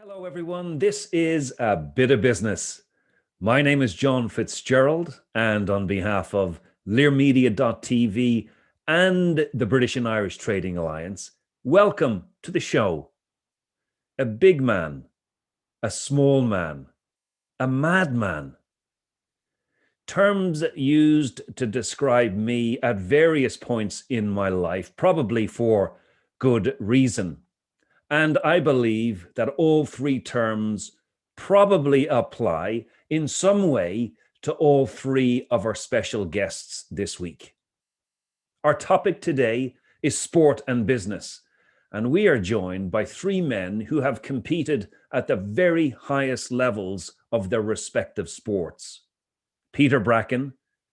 Hello, everyone. This is a bit of business. My name is John Fitzgerald, and on behalf of learmedia.tv and the British and Irish Trading Alliance, welcome to the show. A big man, a small man, a madman. Terms used to describe me at various points in my life, probably for good reason. And I believe that all three terms probably apply in some way to all three of our special guests this week. Our topic today is sport and business, and we are joined by three men who have competed at the very highest levels of their respective sports: Peter Bracken,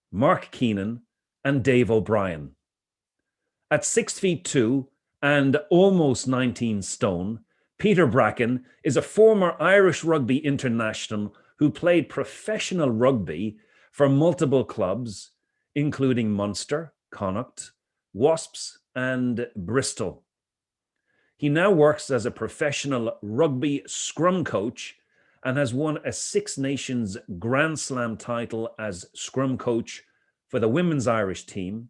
Mark Keenan, and Dave O'Brien. At 6'2" and almost 19 stone, Peter Bracken is a former Irish rugby international who played professional rugby for multiple clubs, including Munster, Connacht, Wasps, and Bristol. He now works as a professional rugby scrum coach and has won a Six Nations Grand Slam title as scrum coach for the women's Irish team,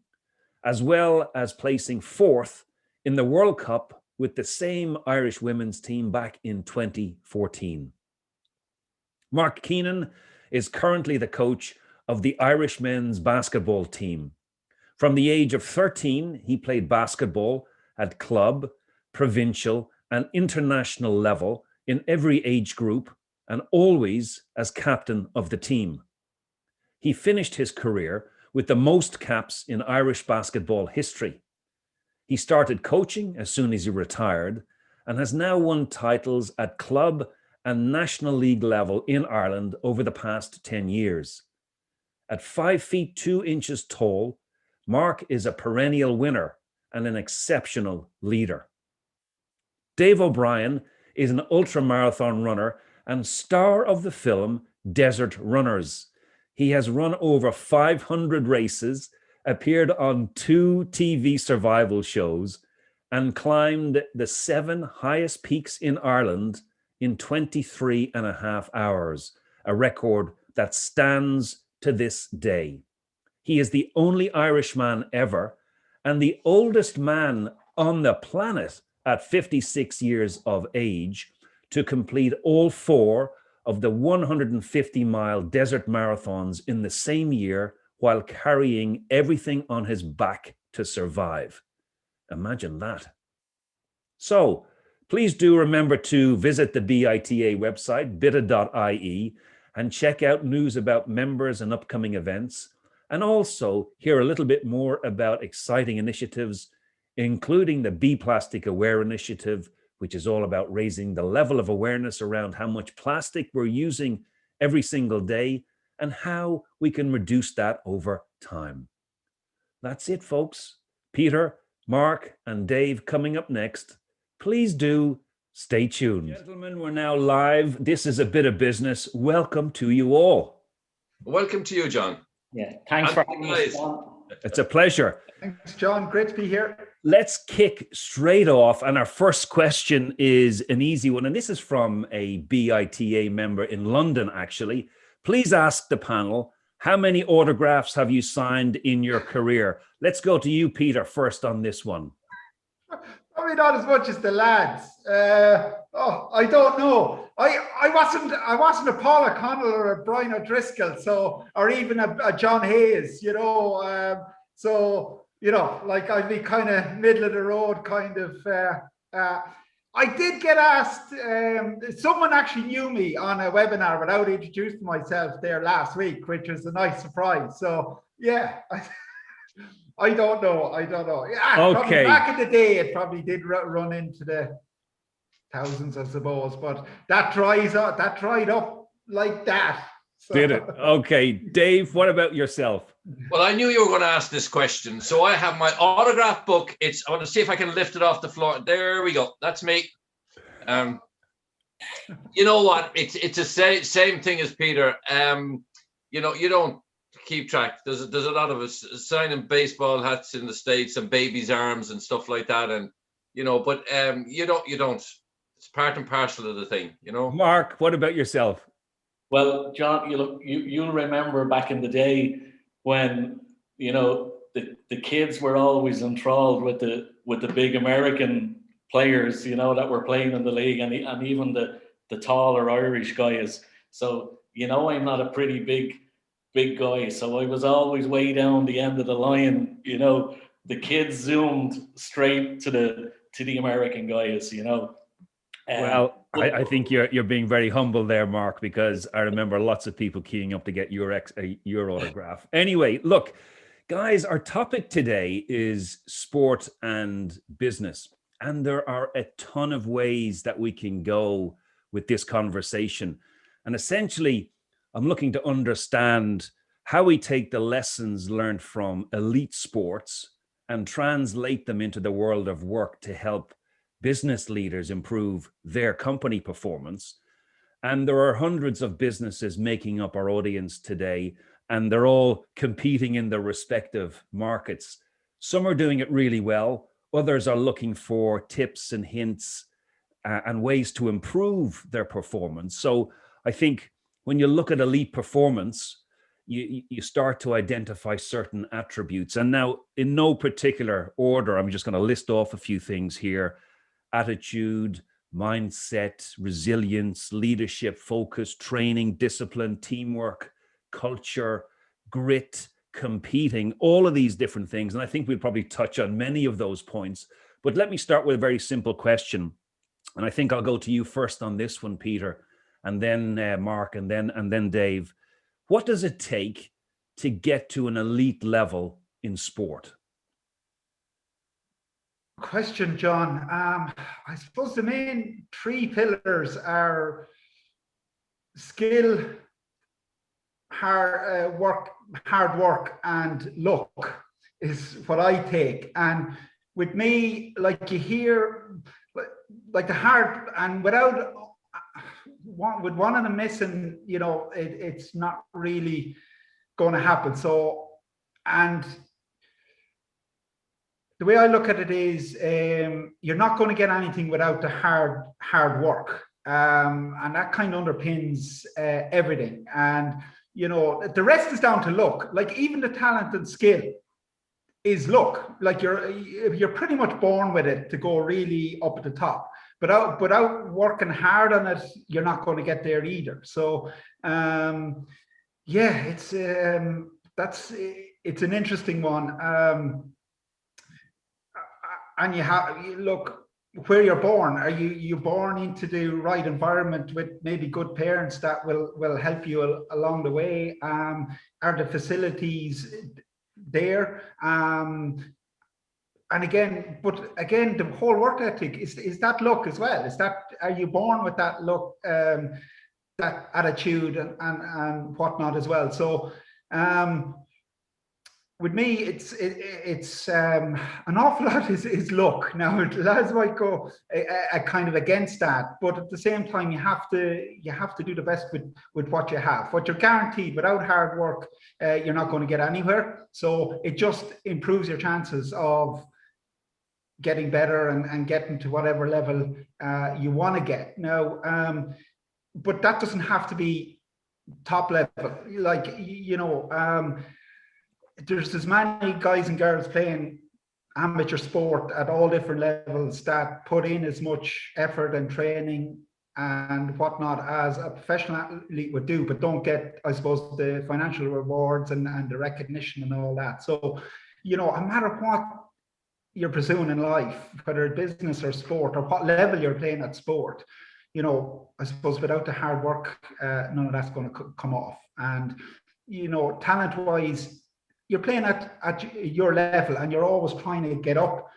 as well as placing fourth in the World Cup with the same Irish women's team back in 2014. Mark Keenan is currently the coach of the Irish men's basketball team. From the age of 13, he played basketball at club, provincial, and international level in every age group, and always as captain of the team. He finished his career with the most caps in Irish basketball history. He started coaching as soon as he retired and has now won titles at club and National League level in Ireland over the past 10 years. At 5 feet 2 inches tall, Mark is a perennial winner and an exceptional leader. Dave O'Brien is an ultramarathon runner and star of the film Desert Runners. He has run over 500 races, appeared on 2 TV survival shows, and climbed the 7 highest peaks in Ireland in 23 and a half hours, a record that stands to this day. He is the only Irishman ever and the oldest man on the planet at 56 years of age to complete all 4 of the 150-mile desert marathons in the same year while carrying everything on his back to survive. Imagine that. So please do remember to visit the BITA website, bita.ie, and check out news about members and upcoming events, and also hear a little bit more about exciting initiatives, including the Be Plastic Aware initiative, which is all about raising the level of awareness around how much plastic we're using every single day and how we can reduce that over time. That's it, folks. Peter, Mark, and Dave coming up next. Please do stay tuned. Gentlemen, we're now live. This is a bit of business. Welcome to you all. Welcome to you, John. Yeah, thanks for having us, John. It's a pleasure. Thanks, John. Great to be here. Let's kick straight off. And our first question is an easy one. And this is from a BITA member in London, actually. Please ask the panel, how many autographs have you signed in your career? Let's go to you, Peter, first on this one. Probably not as much as the lads. I don't know. I wasn't a Paul O'Connell or a Brian O'Driscoll, or even a John Hayes, like I'd be kind of middle of the road kind of. I did get asked, someone actually knew me on a webinar without introducing myself there last week, which was a nice surprise. So, yeah, I don't know. Yeah, okay. Back in the day, it probably did run into the thousands, I suppose, but that dried up like that. So. Did it? Okay. Dave, what about yourself? Well, I knew you were going to ask this question. So I have my autograph book. I want to see if I can lift it off the floor. There we go. That's me. You know what? It's the same thing as Peter. You don't keep track. There's a lot of us signing baseball hats in the States and babies' arms and stuff like that. And, but you don't It's part and parcel of the thing, you know. Mark, what about yourself? Well, John, you'll remember back in the day when, you know, the kids were always enthralled with the big American players, you know, that were playing in the league, and even the taller Irish guys. So, you know, I'm not a pretty big guy, so I was always way down the end of the line. You know, the kids zoomed straight to the American guys, you know. Well, I think you're being very humble there, Mark, because I remember lots of people keying up to get your autograph. Anyway, look, guys, our topic today is sport and business. And there are a ton of ways that we can go with this conversation. And essentially, I'm looking to understand how we take the lessons learned from elite sports and translate them into the world of work to help business leaders improve their company performance. And there are hundreds of businesses making up our audience today, and they're all competing in their respective markets. Some are doing it really well. Others are looking for tips and hints and ways to improve their performance. So I think when you look at elite performance, you start to identify certain attributes. And now, in no particular order, I'm just going to list off a few things here: attitude, mindset, resilience, leadership, focus, training, discipline, teamwork, culture, grit, competing, all of these different things. And I think we'll probably touch on many of those points. But let me start with a very simple question. And I think I'll go to you first on this one, Peter, and then Mark, and then Dave. What does it take to get to an elite level in sport? Question, John. I suppose the main three pillars are skill, hard work, and luck is what I take. And with me, like you hear, like the hard, and without with one of them missing, you know, it's not really going to happen. So, and the way I look at it is, you're not going to get anything without the hard work, and that kind of underpins everything. And you know, the rest is down to luck. Like even the talent and skill is luck. Like you're pretty much born with it to go really up at the top. But without working hard on it, you're not going to get there either. So, yeah, it's an interesting one. And you look where you're born. Are you born into the right environment with maybe good parents that will help you along the way? Are the facilities there? And again, the whole work ethic is that luck as well. Are you born with that luck, that attitude and whatnot as well? So, with me, it's an awful lot is luck. Now, lads might go a kind of against that, but at the same time, you have to do the best with what you have. What you're guaranteed without hard work, you're not going to get anywhere. So it just improves your chances of getting better and getting to whatever level you want to get. Now, but that doesn't have to be top level. Like, you know, there's as many guys and girls playing amateur sport at all different levels that put in as much effort and training and whatnot as a professional athlete would do, but don't get, I suppose, the financial rewards and the recognition and all that. So, you know, no matter what you're pursuing in life, whether it's business or sport, or what level you're playing at sport, you know, I suppose without the hard work, none of that's going to come off. And, you know, talent-wise, you're playing at your level, and you're always trying to get up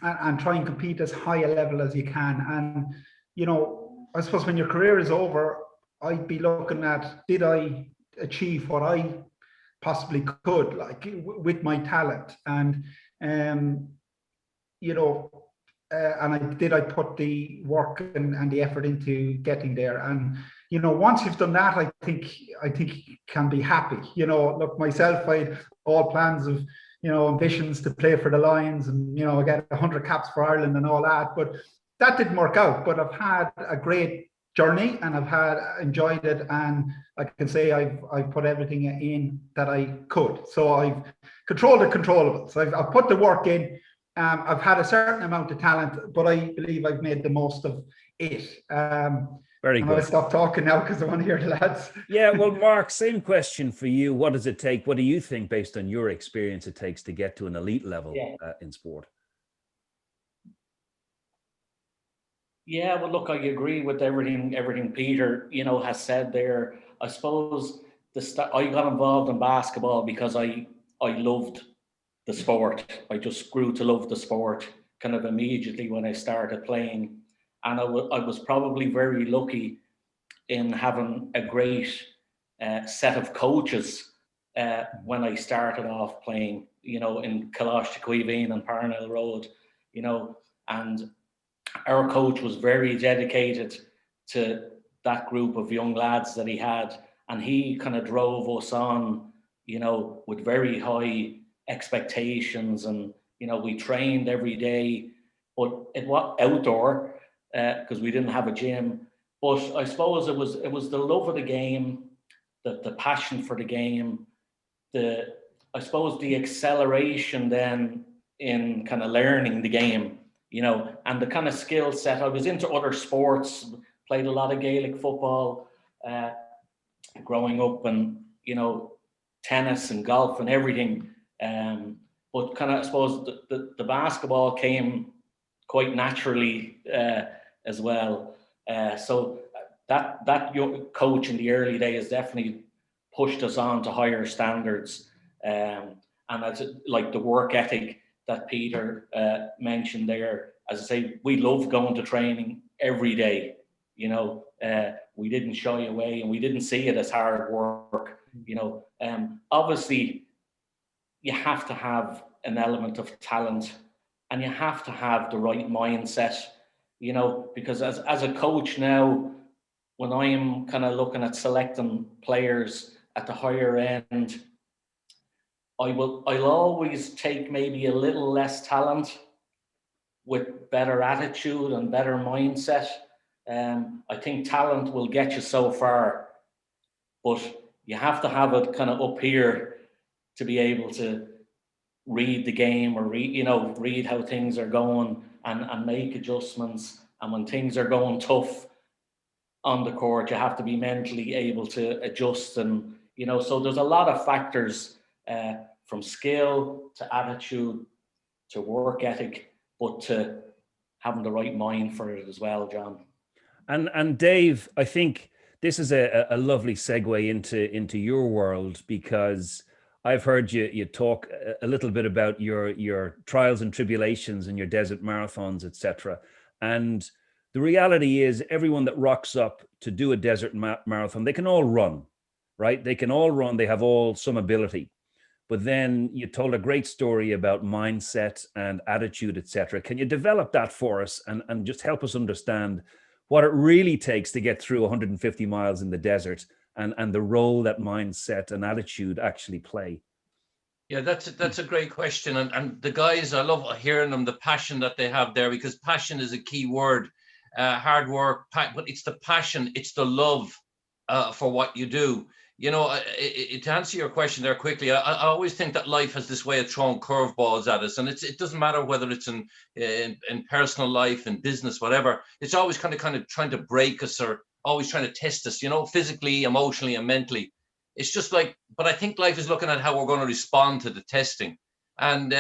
and try and compete as high a level as you can. And, you know, I suppose when your career is over, I'd be looking at, did I achieve what I possibly could, like with my talent? And, you know, and I put the work and the effort into getting there. And, you know, once you've done that, I think you can be happy. You know, look, myself, I had all plans of, you know, ambitions to play for the Lions, and, you know, I get 100 caps for Ireland and all that. But that didn't work out, but I've had a great journey and I've enjoyed it, and I can say I've put everything in that I could. So I've controlled the controllables. I've put the work in. I've had a certain amount of talent, but I believe I've made the most of it. Very good. I'll stop talking now because I want to hear the lads. Yeah, well, Mark, same question for you. What does it take? What do you think, based on your experience, it takes to get to an elite level in sport? Yeah, well, look, I agree with everything Peter, has said there. I suppose I got involved in basketball because I loved the sport. I just grew to love the sport kind of immediately when I started playing, and I was probably very lucky in having a great set of coaches when I started off playing. In Kalash and Parnell Road, and our coach was very dedicated to that group of young lads that he had, and he kind of drove us on, with very high expectations, and we trained every day, but it was outdoor because we didn't have a gym. But I suppose it was the love of the game, the passion for the game, I suppose the acceleration then in kind of learning the game, and the kind of skill set. I was into other sports, played a lot of Gaelic football growing up, and tennis and golf and everything. But kind of, I suppose the basketball came quite naturally as well. So that your coach in the early days definitely pushed us on to higher standards. And as like the work ethic that Peter mentioned there, as I say, we loved going to training every day. We didn't shy away, and we didn't see it as hard work. Obviously, you have to have an element of talent, and you have to have the right mindset. Because as a coach now, when I'm kind of looking at selecting players at the higher end, I'll always take maybe a little less talent with better attitude and better mindset. I think talent will get you so far, but you have to have it kind of up here to be able to read the game, or read how things are going, and make adjustments. And when things are going tough on the court, you have to be mentally able to adjust. And so there's a lot of factors, from skill to attitude to work ethic, but to having the right mind for it as well, John. And Dave, I think this is a lovely segue into your world, because I've heard you talk a little bit about your trials and tribulations and your desert marathons, etc. And the reality is, everyone that rocks up to do a desert marathon, they can all run, right? They can all run. They have all some ability. But then you told a great story about mindset and attitude, etc. Can you develop that for us and just help us understand what it really takes to get through 150 miles in the desert, and the role that mindset and attitude actually play? Yeah, that's a great question. And the guys, I love hearing them, the passion that they have there, because passion is a key word. Hard work, but it's the passion, it's the love for what you do. To answer your question there quickly, I always think that life has this way of throwing curveballs at us, and it doesn't matter whether it's in personal life, in business, whatever. It's always kind of trying to break us, or always trying to test us, physically, emotionally, and mentally. It's just like, but I think life is looking at how we're going to respond to the testing. And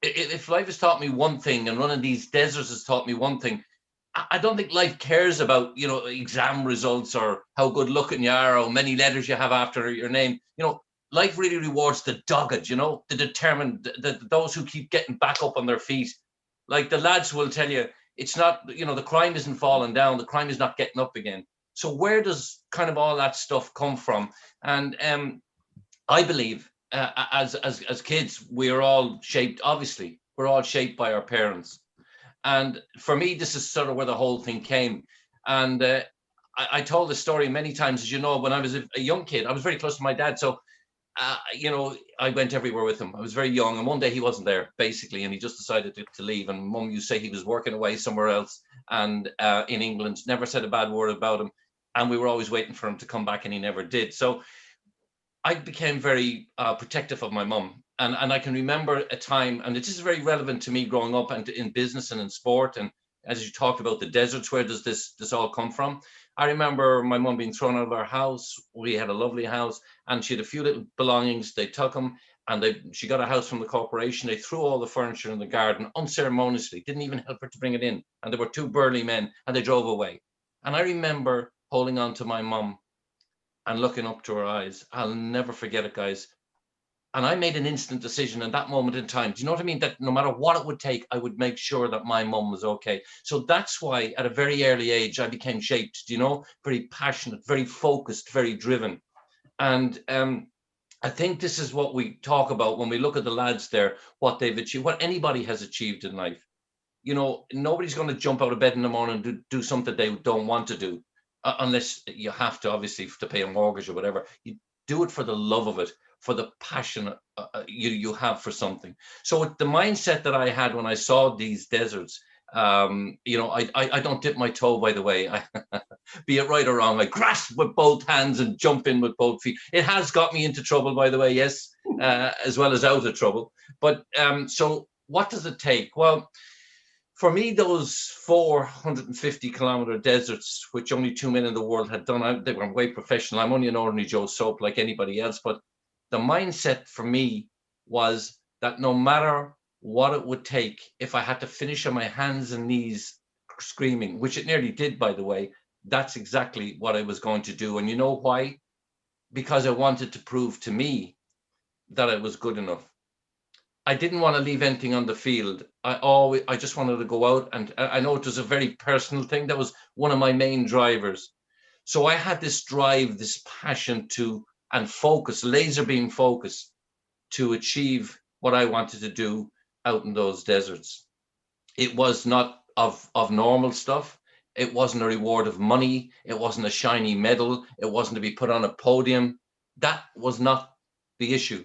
if life has taught me one thing, and running these deserts has taught me one thing, I don't think life cares about, exam results, or how good looking you are, or how many letters you have after your name. Life really rewards the dogged, the determined, those who keep getting back up on their feet. Like the lads will tell you, it's not, the crime isn't falling down, the crime is not getting up again. So where does kind of all that stuff come from? And I believe as kids, we are all shaped, obviously, we're all shaped by our parents. And for me, this is sort of where the whole thing came. And I told the story many times, as you know, when I was a young kid, I was very close to my dad. So, I went everywhere with him. I was very young. And one day he wasn't there, basically, and he just decided to leave. And Mum used to say he was working away somewhere else. and in England, never said a bad word about him. And we were always waiting for him to come back, and he never did. So I became very protective of my mum. And I can remember a time, and this is very relevant to me growing up and in business and in sport. And as you talked about the deserts, where does this all come from? I remember my mum being thrown out of our house. We had a lovely house, and she had a few little belongings. They took them, and she got a house from the corporation. They threw all the furniture in the garden unceremoniously, didn't even help her to bring it in. And there were two burly men, and they drove away. And I remember holding on to my mum and looking up to her eyes. I'll never forget it, guys. And I made an instant decision in that moment in time. Do you know what I mean? That no matter what it would take, I would make sure that my mum was okay. So that's why at a very early age, I became shaped, do you know, very passionate, very focused, very driven. And I think this is what we talk about when we look at the lads there, what they've achieved, what anybody has achieved in life. You know, nobody's going to jump out of bed in the morning and do something they don't want to do, unless you have to, obviously, to pay a mortgage or whatever. You do it for the love of it, for the passion you have for something. So with the mindset that I had when I saw these deserts, you know, I don't dip my toe, by the way. Be it right or wrong, I grasp with both hands and jump in with both feet. It has got me into trouble, by the way, yes, as well as out of trouble. But so what does it take? Well, for me, those 450-kilometer deserts, which only 2 men in the world had done, they were way professional. I'm only an ordinary Joe Soap like anybody else. But the mindset for me was that no matter what it would take, if I had to finish on my hands and knees screaming, which it nearly did, by the way, that's exactly what I was going to do. And you know why? Because I wanted to prove to me that I was good enough. I didn't want to leave anything on the field. I just wanted to go out, and I know it was a very personal thing. That was one of my main drivers. So I had this drive, this passion and focus, laser beam focus, to achieve what I wanted to do out in those deserts. It was not of normal stuff. It wasn't a reward of money. It wasn't a shiny medal. It wasn't to be put on a podium. That was not the issue.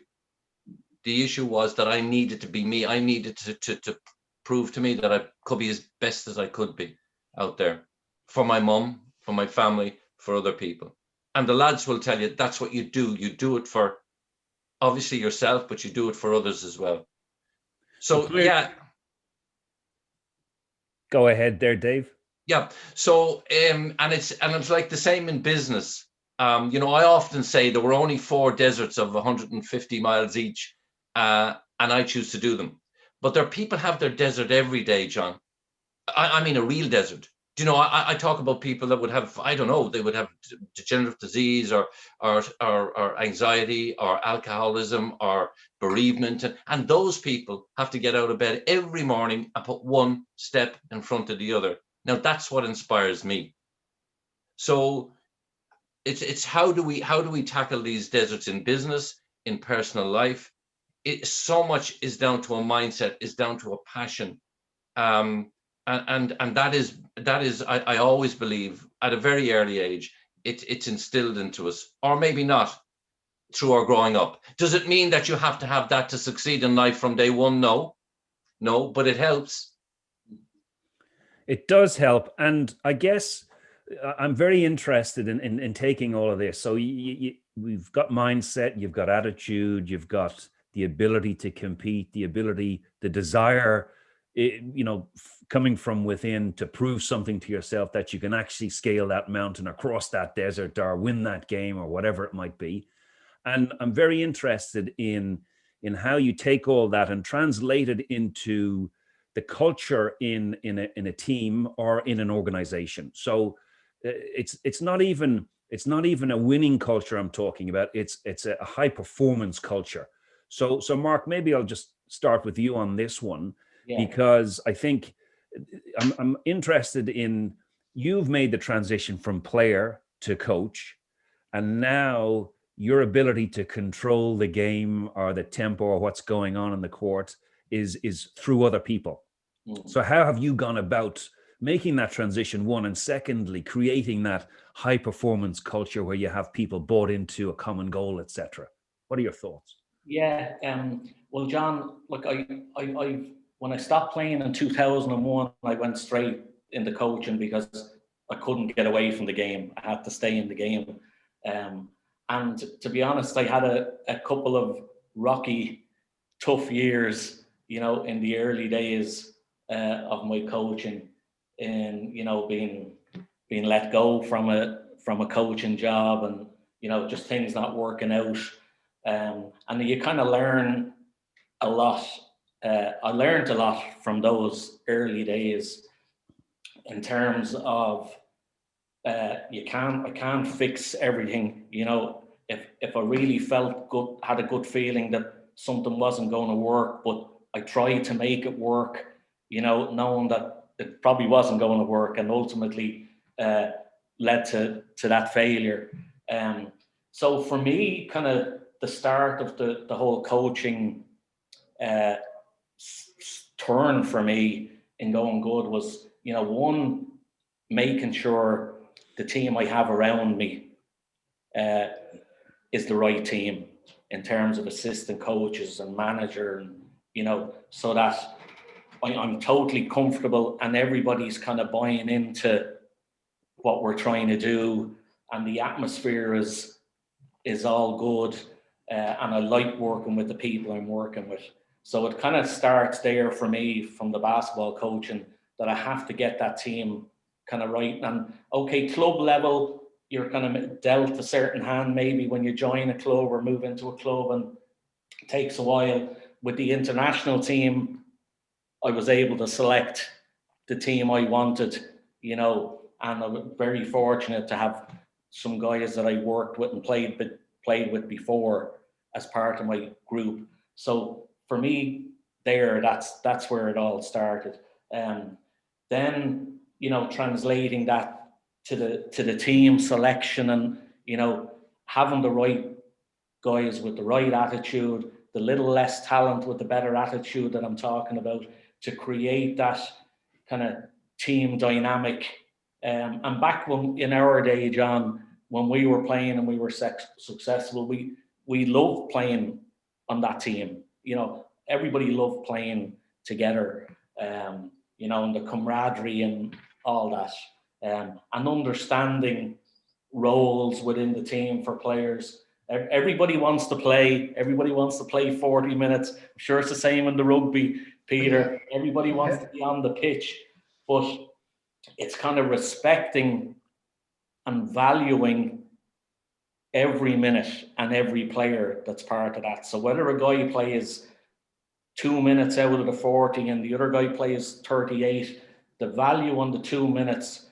The issue was that I needed to be me. I needed to prove to me that I could be as best as I could be out there for my mum, for my family, for other people. And the lads will tell you that's what you do. You do it for obviously yourself, but you do it for others as well. So yeah. Go ahead there, Dave. Yeah. So and it's like the same in business. You know, I often say there were only 4 deserts of 150 miles each. And I choose to do them. But there are people have their desert every day, John. I mean, a real desert. Do you know, I talk about people that would have, I don't know, they would have degenerative disease or anxiety or alcoholism or bereavement. And those people have to get out of bed every morning and put one step in front of the other. Now, that's what inspires me. So it's how do we tackle these deserts in business, in personal life? So much is down to a mindset, is down to a passion, and that is I always believe at a very early age it's instilled into us, or maybe not through our growing up. Does it mean that you have to have that to succeed in life from day one? No, but it helps. It does help, and I guess I'm very interested in taking all of this. So we've got mindset, you've got attitude, you've got the ability to compete, the desire, you know, coming from within to prove something to yourself that you can actually scale that mountain or cross that desert or win that game or whatever it might be. And I'm very interested in how you take all that and translate it into the culture in a team or in an organization. So it's not even a winning culture I'm talking about. It's a high performance culture. So Mark, maybe I'll just start with you on this one, because I think I'm interested in, you've made the transition from player to coach, and now your ability to control the game or the tempo or what's going on in the court is through other people. So how have you gone about making that transition, one, and secondly, creating that high performance culture where you have people bought into a common goal, etc.? What are your thoughts? Yeah, well, John, look, I when I stopped playing in 2001, I went straight in the coaching because I couldn't get away from the game. I had to stay in the game. And to be honest, I had a couple of rocky, tough years, you know, in the early days of my coaching, and you know, being let go from a coaching job, and you know, just things not working out. And you kind of learn a lot. I learned a lot from those early days in terms of I can't fix everything. You know, if I really felt good, had a good feeling that something wasn't going to work, but I tried to make it work, you know, knowing that it probably wasn't going to work, and ultimately led to that failure. So for me, kind of the start of the whole coaching turn for me in going good was, you know, one, making sure the team I have around me is the right team in terms of assistant coaches and manager, and you know, so that I'm totally comfortable and everybody's kind of buying into what we're trying to do, and the atmosphere is all good, and I like working with the people I'm working with. So it kind of starts there for me from the basketball coaching, that I have to get that team kind of right. And okay, club level, you're kind of dealt a certain hand maybe when you join a club or move into a club, and it takes a while. With the international team, I was able to select the team I wanted, you know, and I was very fortunate to have some guys that I worked with and played with before as part of my group. So for me, that's where it all started. Then, you know, translating that to the team selection, and you know, having the right guys with the right attitude, the little less talent with the better attitude that I'm talking about, to create that kind of team dynamic. And back when in our day, John, when we were playing and we were successful, we loved playing on that team. You know, everybody loved playing together. You know, and the camaraderie and all that, and understanding roles within the team for players. Everybody wants to play. Everybody wants to play 40 minutes. I'm sure it's the same in the rugby, Peter. Everybody wants to be on the pitch, but it's kind of respecting and valuing every minute and every player that's part of that. So whether a guy plays 2 minutes out of the 40 and the other guy plays 38, the value on the 2 minutes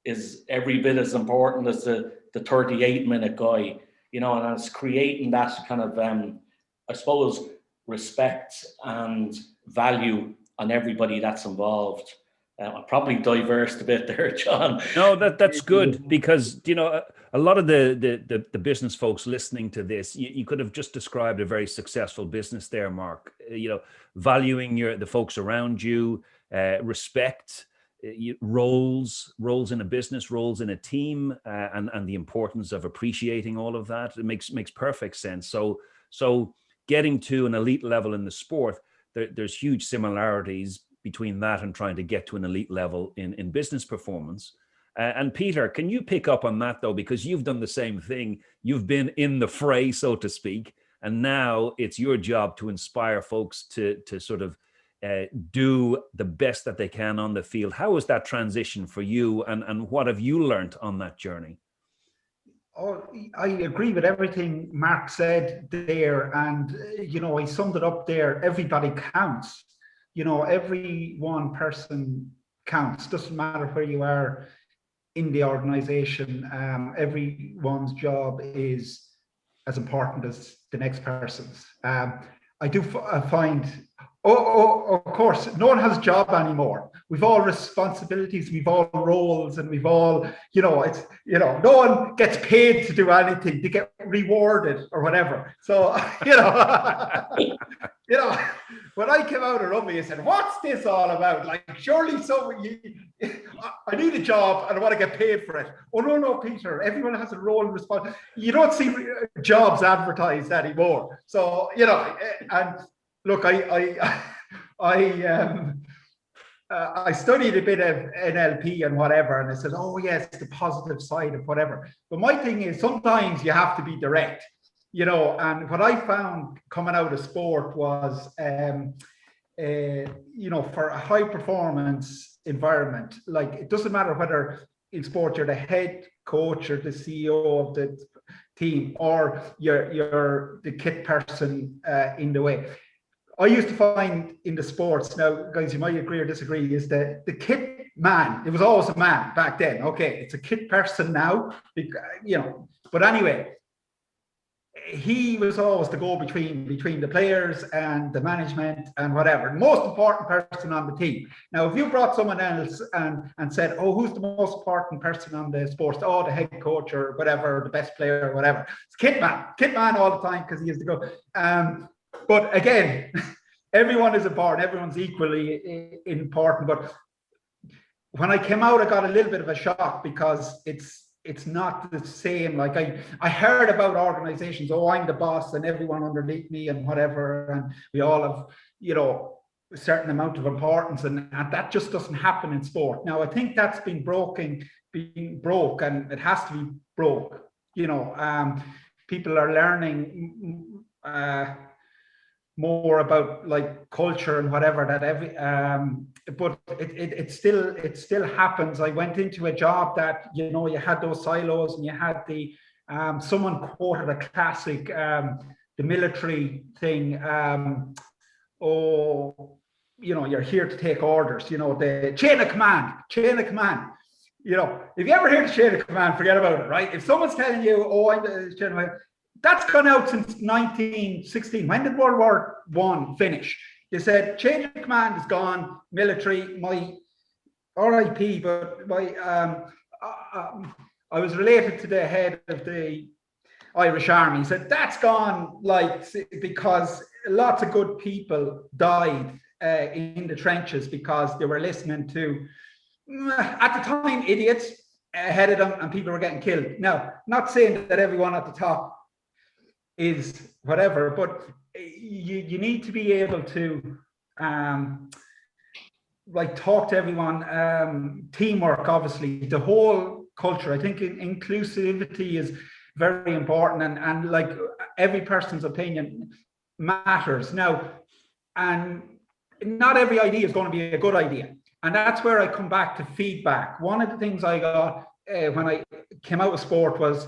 is every bit as important as the 38-minute guy, you know, and it's creating that kind of, I suppose, respect and value on everybody that's involved. I probably diversed a bit there, John. No, that's good, because you know, a lot of the business folks listening to this, you could have just described a very successful business there, Mark. You know, valuing the folks around you, respect, roles in a business, roles in a team, and the importance of appreciating all of that. It makes perfect sense. So getting to an elite level in the sport, there's huge similarities between that and trying to get to an elite level in business performance. And Peter, can you pick up on that though? Because you've done the same thing. You've been in the fray, so to speak, and now it's your job to inspire folks to sort of do the best that they can on the field. How was that transition for you, and what have you learned on that journey? Oh, I agree with everything Mark said there, and you know, I summed it up there. Everybody counts. You know, every one person counts. Doesn't matter where you are in the organization. Everyone's job is as important as the next person's. I do find, of course, no one has a job anymore. We've all responsibilities, we've all roles, and we've all, you know, it's, you know, no one gets paid to do anything. They get rewarded or whatever. So, you know, you know, when I came out of rugby, I said, what's this all about? Like, surely I need a job and I want to get paid for it. Oh, no, Peter, everyone has a role and responsibility. You don't see jobs advertised anymore. So, you know, and look, I studied a bit of NLP and whatever, and I said, oh yes, the positive side of whatever. But my thing is sometimes you have to be direct, you know. And what I found coming out of sport was, you know, for a high performance environment, like it doesn't matter whether in sport you're the head coach or the CEO of the team, or you're the kit person in the way. I used to find in the sports, now guys, you might agree or disagree, is that the kit man, it was always a man back then. Okay, it's a kit person now, you know. But anyway, he was always the go-between the players and the management and whatever. The most important person on the team. Now, if you brought someone else and said, oh, who's the most important person on the sports? Oh, the head coach or whatever, the best player or whatever. It's kit man all the time because he has to go. But again, everyone is important. Everyone's equally important. But when I came out, I got a little bit of a shock because it's not the same. Like I heard about organizations, oh, I'm the boss and everyone underneath me and whatever, and we all have, you know, a certain amount of importance, and that just doesn't happen in sport. Now, I think that's being broke, and it has to be broke. You know, people are learning more about like culture and whatever that but it still happens. I went into a job that, you know, you had those silos and you had the someone quoted a classic the military thing, oh, you know, you're here to take orders, you know, the chain of command. You know, if you ever hear the chain of command, forget about it, right? If someone's telling you, oh, I'm the chain of command, that's gone out since 1916. When did World War I finish? They said chain of command is gone. Military, my RIP, but my I was related to the head of the Irish Army. He said that's gone, like, because lots of good people died in the trenches because they were listening to, at the time, idiots ahead of them, and people were getting killed. Now, not saying that everyone at the top is whatever, but you need to be able to like talk to everyone. Teamwork, obviously, the whole culture. I think inclusivity is very important, and like every person's opinion matters now, and not every idea is going to be a good idea, and that's where I come back to feedback. One of the things I got when I came out of sport was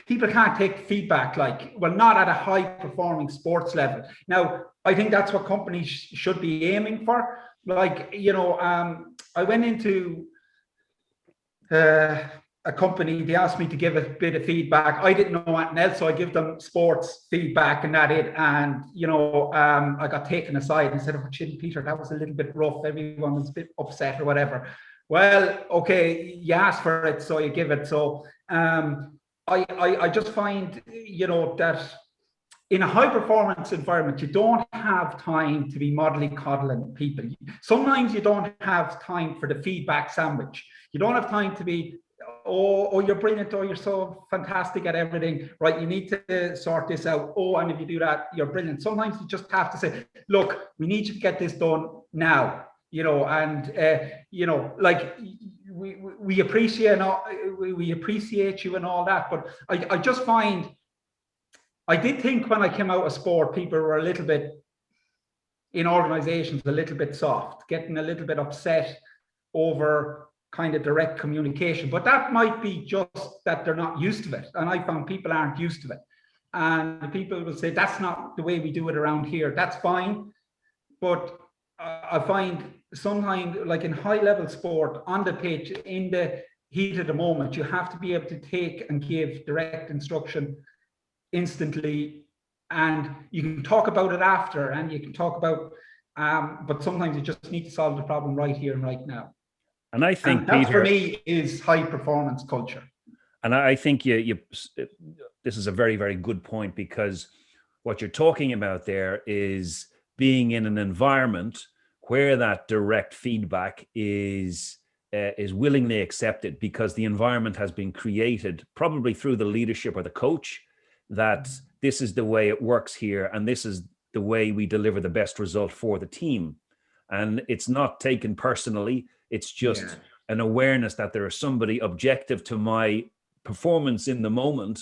people can't take feedback, like, well, not at a high performing sports level. Now, I think that's what companies should be aiming for. Like, you know, I went into a company, they asked me to give a bit of feedback. I didn't know anything else, so I give them sports feedback and that it. And, you know, I got taken aside and said, oh, Peter, that was a little bit rough. Everyone was a bit upset or whatever. Well, okay, you asked for it, so you give it. So, I just find, you know, that in a high performance environment, you don't have time to be coddling people. Sometimes you don't have time for the feedback sandwich. You don't have time to be, oh, you're brilliant, oh, you're so fantastic at everything, right? You need to sort this out. Oh, and if you do that, you're brilliant. Sometimes you just have to say, look, we need you to get this done now, you know, and, you know, like, we appreciate you and all that, but I just find, I did think when I came out of sport, people were a little bit, in organizations, a little bit soft, getting a little bit upset over kind of direct communication, but that might be just that they're not used to it, and I found people aren't used to it, and people will say that's not the way we do it around here. That's fine, but I find sometimes, like in high level sport, on the pitch, in the heat of the moment, you have to be able to take and give direct instruction instantly, and you can talk about it after, and you can talk about, but sometimes you just need to solve the problem right here and right now. And I think that, Peter, for me, is high performance culture. And I think this is a very, very good point, because what you're talking about there is being in an environment where that direct feedback is willingly accepted, because the environment has been created probably through the leadership or the coach, that this is the way it works here, and this is the way we deliver the best result for the team. And it's not taken personally. It's just Yeah. an awareness that there is somebody objective to my performance in the moment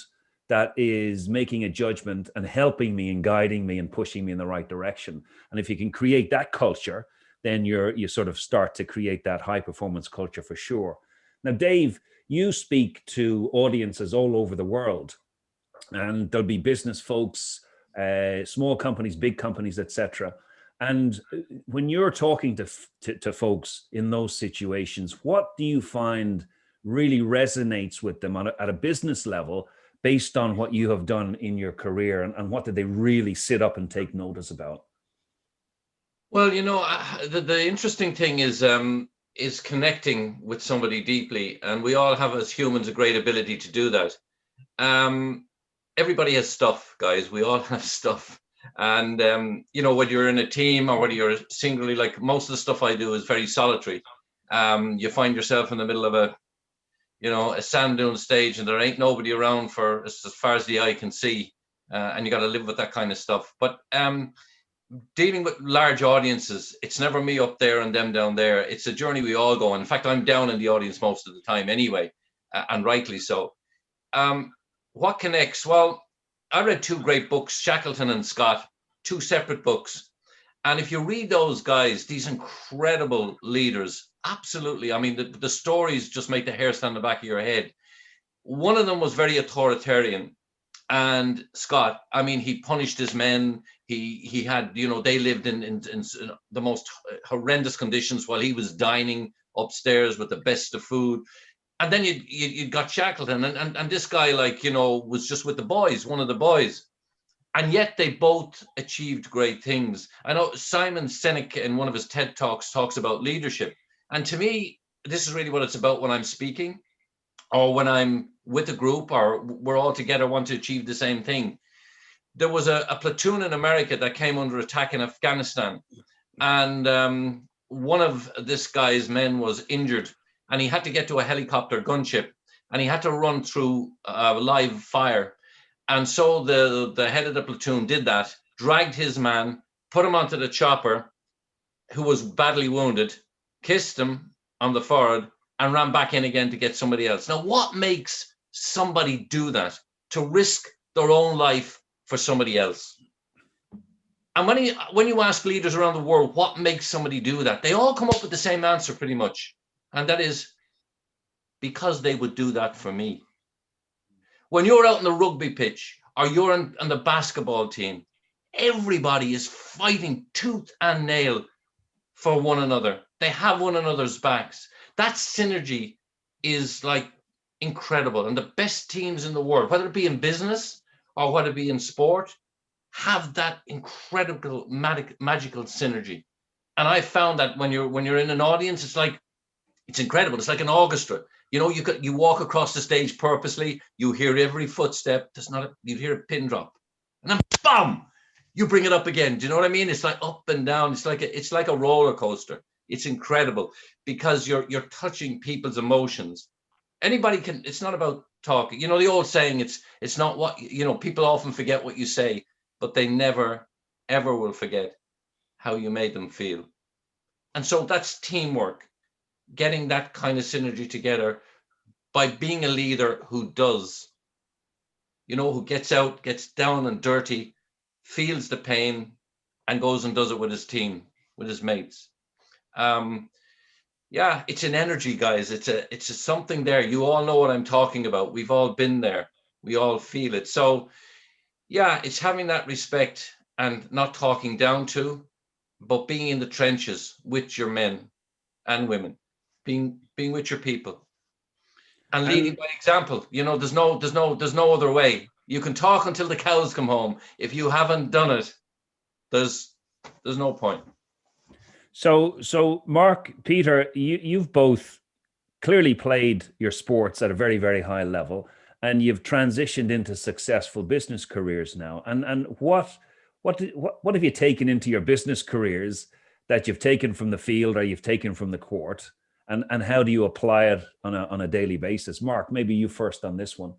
that is making a judgment and helping me and guiding me and pushing me in the right direction. And if you can create that culture, then you sort of start to create that high performance culture for sure. Now, Dave, you speak to audiences all over the world, and there'll be business folks, small companies, big companies, etc. And when you're talking to folks in those situations, what do you find really resonates with them at a business level based on what you have done in your career, and what did they really sit up and take notice about? Well, the interesting thing is connecting with somebody deeply, and we all have as humans a great ability to do that. Everybody has stuff, guys. We all have stuff. And, whether you're in a team or whether you're singly, like most of the stuff I do is very solitary. You find yourself in the middle of a sand dune stage, and there ain't nobody around for as far as the eye can see. And you got to live with that kind of stuff. But dealing with large audiences, it's never me up there and them down there. It's a journey we all go on. In fact, I'm down in the audience most of the time anyway, and rightly so. What connects? Well, I read two great books, Shackleton and Scott, two separate books. And if you read those guys, these incredible leaders, absolutely. I mean, the stories just make the hair stand on the back of your head. One of them was very authoritarian. And Scott, I mean, he punished his men. He had, they lived in the most horrendous conditions while he was dining upstairs with the best of food. And then you got Shackleton, and this guy, was just with the boys, one of the boys. And yet they both achieved great things. I know Simon Sinek in one of his TED Talks talks about leadership. And to me, this is really what it's about when I'm speaking, or when I'm with a group, or we're all together want to achieve the same thing. There was a platoon in America that came under attack in Afghanistan. And one of this guy's men was injured, and he had to get to a helicopter gunship, and he had to run through live fire. And so the head of the platoon did that, dragged his man, put him onto the chopper, who was badly wounded, kissed him on the forehead, and ran back in again to get somebody else. Now, what makes somebody do that, to risk their own life for somebody else? And when you ask leaders around the world, what makes somebody do that, they all come up with the same answer pretty much. And that is, because they would do that for me. When you're out on the rugby pitch, or you're on the basketball team, everybody is fighting tooth and nail for one another. They have one another's backs. That synergy is like incredible. And the best teams in the world, whether it be in business or whether it be in sport, have that incredible magical synergy. And I found that when you're in an audience, it's incredible. It's like an orchestra. You walk across the stage purposely. You hear every footstep. You hear a pin drop, and then bam, you bring it up again. Do you know what I mean? It's like up and down. It's like a roller coaster. It's incredible because you're touching people's emotions. Anybody can. It's not about talking. The old saying. It's not what people often forget what you say, but they never ever will forget how you made them feel. And so that's teamwork. Getting that kind of synergy together by being a leader who does, who gets out, gets down and dirty, feels the pain, and goes and does it with his team, with his mates. It's an energy, guys. It's something there. You all know what I'm talking about. We've all been there. We all feel it. So, it's having that respect and not talking down to, but being in the trenches with your men and women. Being with your people and leading by example. There's no other way. You can talk until the cows come home. If you haven't done it, there's no point. So Mark, Peter, you've both clearly played your sports at a very, very high level, and you've transitioned into successful business careers now. And what have you taken into your business careers that you've taken from the field or you've taken from the court? And how do you apply it on a daily basis? Mark, maybe you first on this one.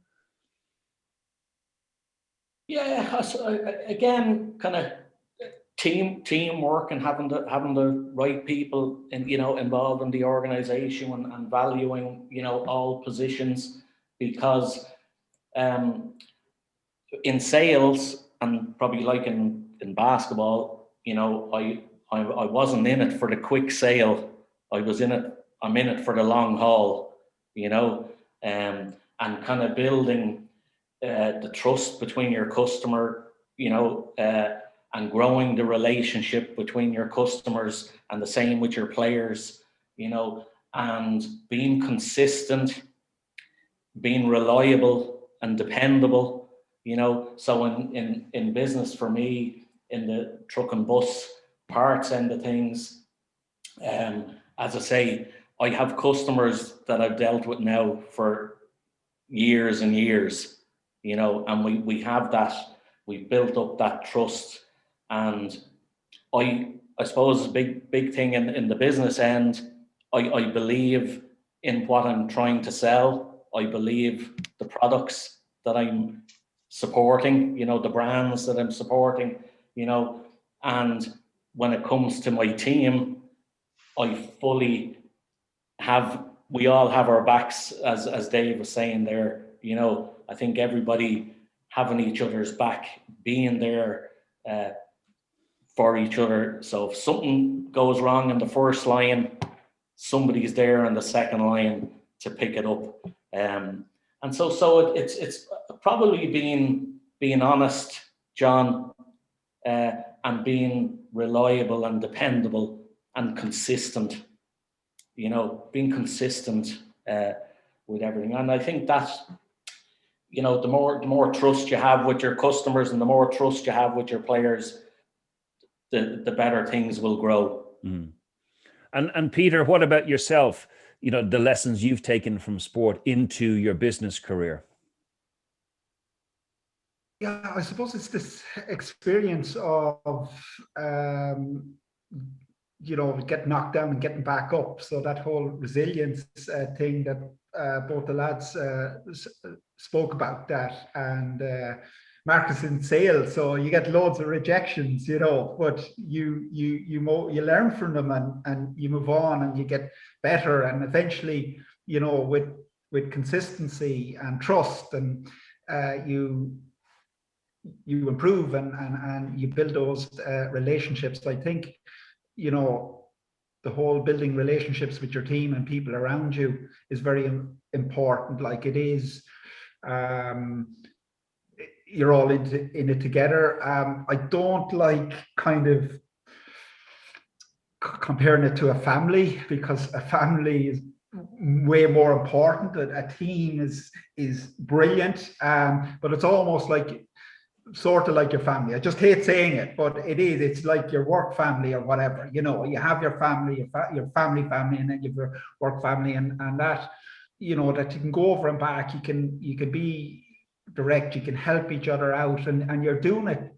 Yeah, again, kind of teamwork and having the right people involved in the organization, and valuing all positions, because in sales, and probably like in basketball, I wasn't in it for the quick sale. I'm in it for the long haul, and kind of building the trust between your customer, and growing the relationship between your customers, and the same with your players, and being consistent, being reliable and dependable, So in business, for me, in the truck and bus parts end of things, as I say, I have customers that I've dealt with now for years and years, and we have that, we've built up that trust. And I suppose a big thing in the business end, I believe in what I'm trying to sell. I believe the products that I'm supporting, the brands that I'm supporting, and when it comes to my team, we all have our backs, as Dave was saying there. I think everybody having each other's back, being there for each other. So if something goes wrong in the first line, somebody's there in the second line to pick it up. And so it's probably being honest, John, and being reliable and dependable and consistent. Being consistent with everything. And I think that, the more trust you have with your customers, and the more trust you have with your players, the better things will grow. Mm. And Peter, what about yourself? The lessons you've taken from sport into your business career. Yeah, I suppose it's this experience of getting knocked down and getting back up. So that whole resilience thing that both the lads spoke about, that, and Marcus in sales. So you get loads of rejections, but you learn from them, and you move on, and you get better, and eventually, with consistency and trust, and you improve, and you build those relationships. I think, the whole building relationships with your team and people around you is very important. Like, it is, you're all in it together. I don't like kind of comparing it to a family, because a family is way more important. A team is brilliant, but it's almost like, sort of like your family. I just hate saying it, but it's like your work family or whatever. You have your family, your family, and then you have your work family, and that, that you can go over and back. You can be direct, you can help each other out, and you're doing it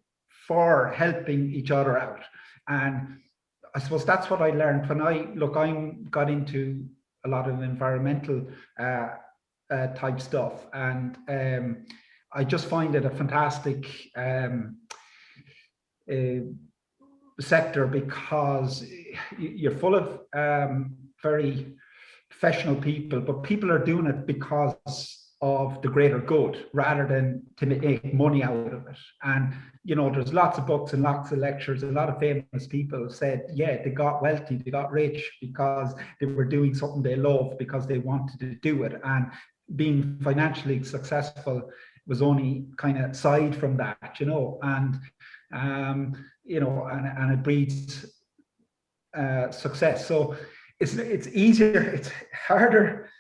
for helping each other out. And I suppose that's what I learned when I got into a lot of environmental type stuff, and I just find it a fantastic sector, because you're full of very professional people, but people are doing it because of the greater good, rather than to make money out of it. And there's lots of books and lots of lectures. A lot of famous people have said, yeah, they got wealthy, they got rich because they were doing something they loved, because they wanted to do it. And being financially successful was only kind of side from that, and and it breeds success. So it's easier, it's harder,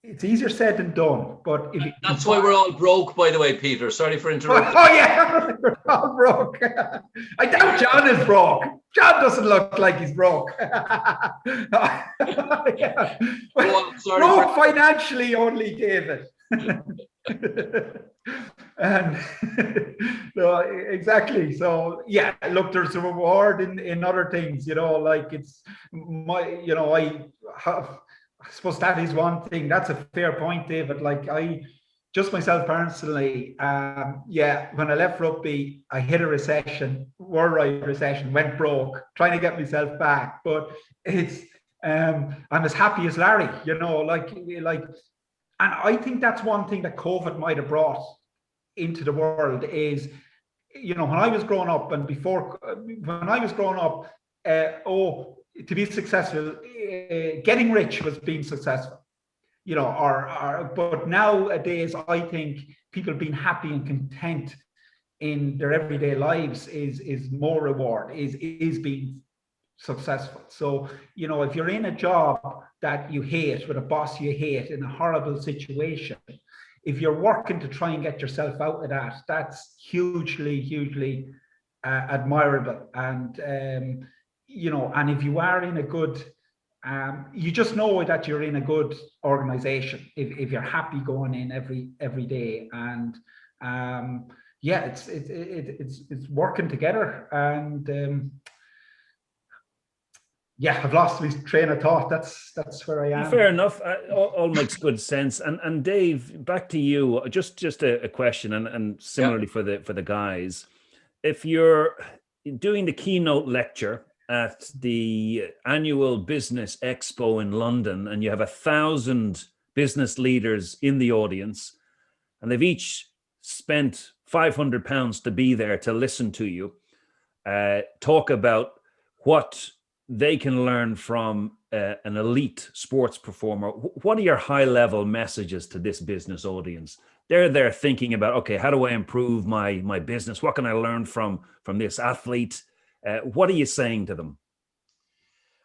it's easier said than done. But that's why we're all broke, by the way, Peter. Sorry for interrupting. Oh yeah, we're all broke. I doubt John is broke. John doesn't look like he's broke. Yeah. Sorry, broke financially, only David. And no, exactly. So yeah, look, there's a reward in other things, like it's my, I suppose that is one thing. That's a fair point, David. Like, I just myself personally, yeah, when I left rugby, I hit a recession, worldwide recession, went broke, trying to get myself back. But it's, I'm as happy as Larry, you know, like, and I think that's one thing that COVID might have brought into the world is, you know, when I was growing up and before, when I was growing up, to be successful, getting rich was being successful. You know, but nowadays, I think people being happy and content in their everyday lives is more reward, is being successful. So, you know, if you're in a job that you hate, with a boss you hate, in a horrible situation, if you're working to try and get yourself out of that, that's hugely admirable. And you know, and if you are in a good, you just know that you're in a good organization if you're happy going in every day. And yeah, it's working together. And yeah, I've lost my train of thought. That's where I am. Fair enough. All makes good sense. And Dave, back to you. Just a question, and similarly for the guys, if you're doing the keynote lecture at the annual Business Expo in London, and you have 1,000 business leaders in the audience, and they've each spent £500 to be there to listen to you talk about what they can learn from an elite sports performer. What are your high-level messages to this business audience? They're there thinking about, okay, how do I improve my business? What can I learn from this athlete? What are you saying to them?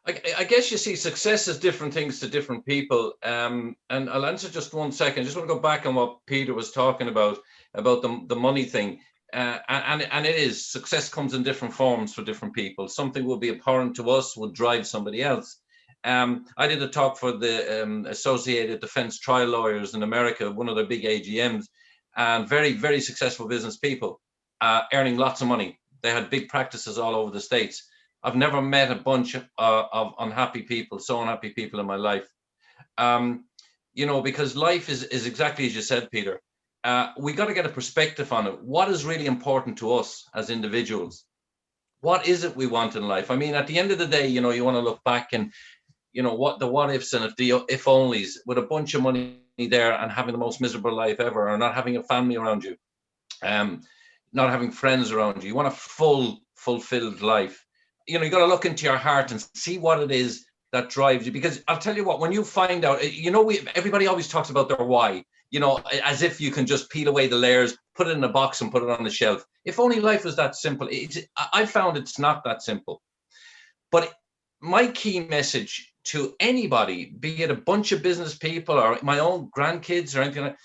I guess you see success as different things to different people. And I'll answer just 1 second. I just want to go back on what Peter was talking about the money thing. And it is, success comes in different forms for different people. Something will be abhorrent to us, will drive somebody else. I did a talk for the Associated Defense Trial Lawyers in America, one of their big AGMs, and very, very successful business people, earning lots of money. They had big practices all over the States. I've never met a bunch of unhappy people, so unhappy people in my life. You know, because life is exactly as you said, Peter. We got to get a perspective on it. What is really important to us as individuals? What is it we want in life? I mean, at the end of the day, you know, you want to look back and, you know, what ifs and if onlys, with a bunch of money there and having the most miserable life ever, or not having a family around you, not having friends around you. You want a fulfilled life. You know, you got to look into your heart and see what it is that drives you. Because I'll tell you what, when you find out, you know, everybody always talks about their why, you know, as if you can just peel away the layers, put it in a box and put it on the shelf. If only life was that simple. I found it's not that simple. But my key message to anybody, be it a bunch of business people or my own grandkids or anything like that,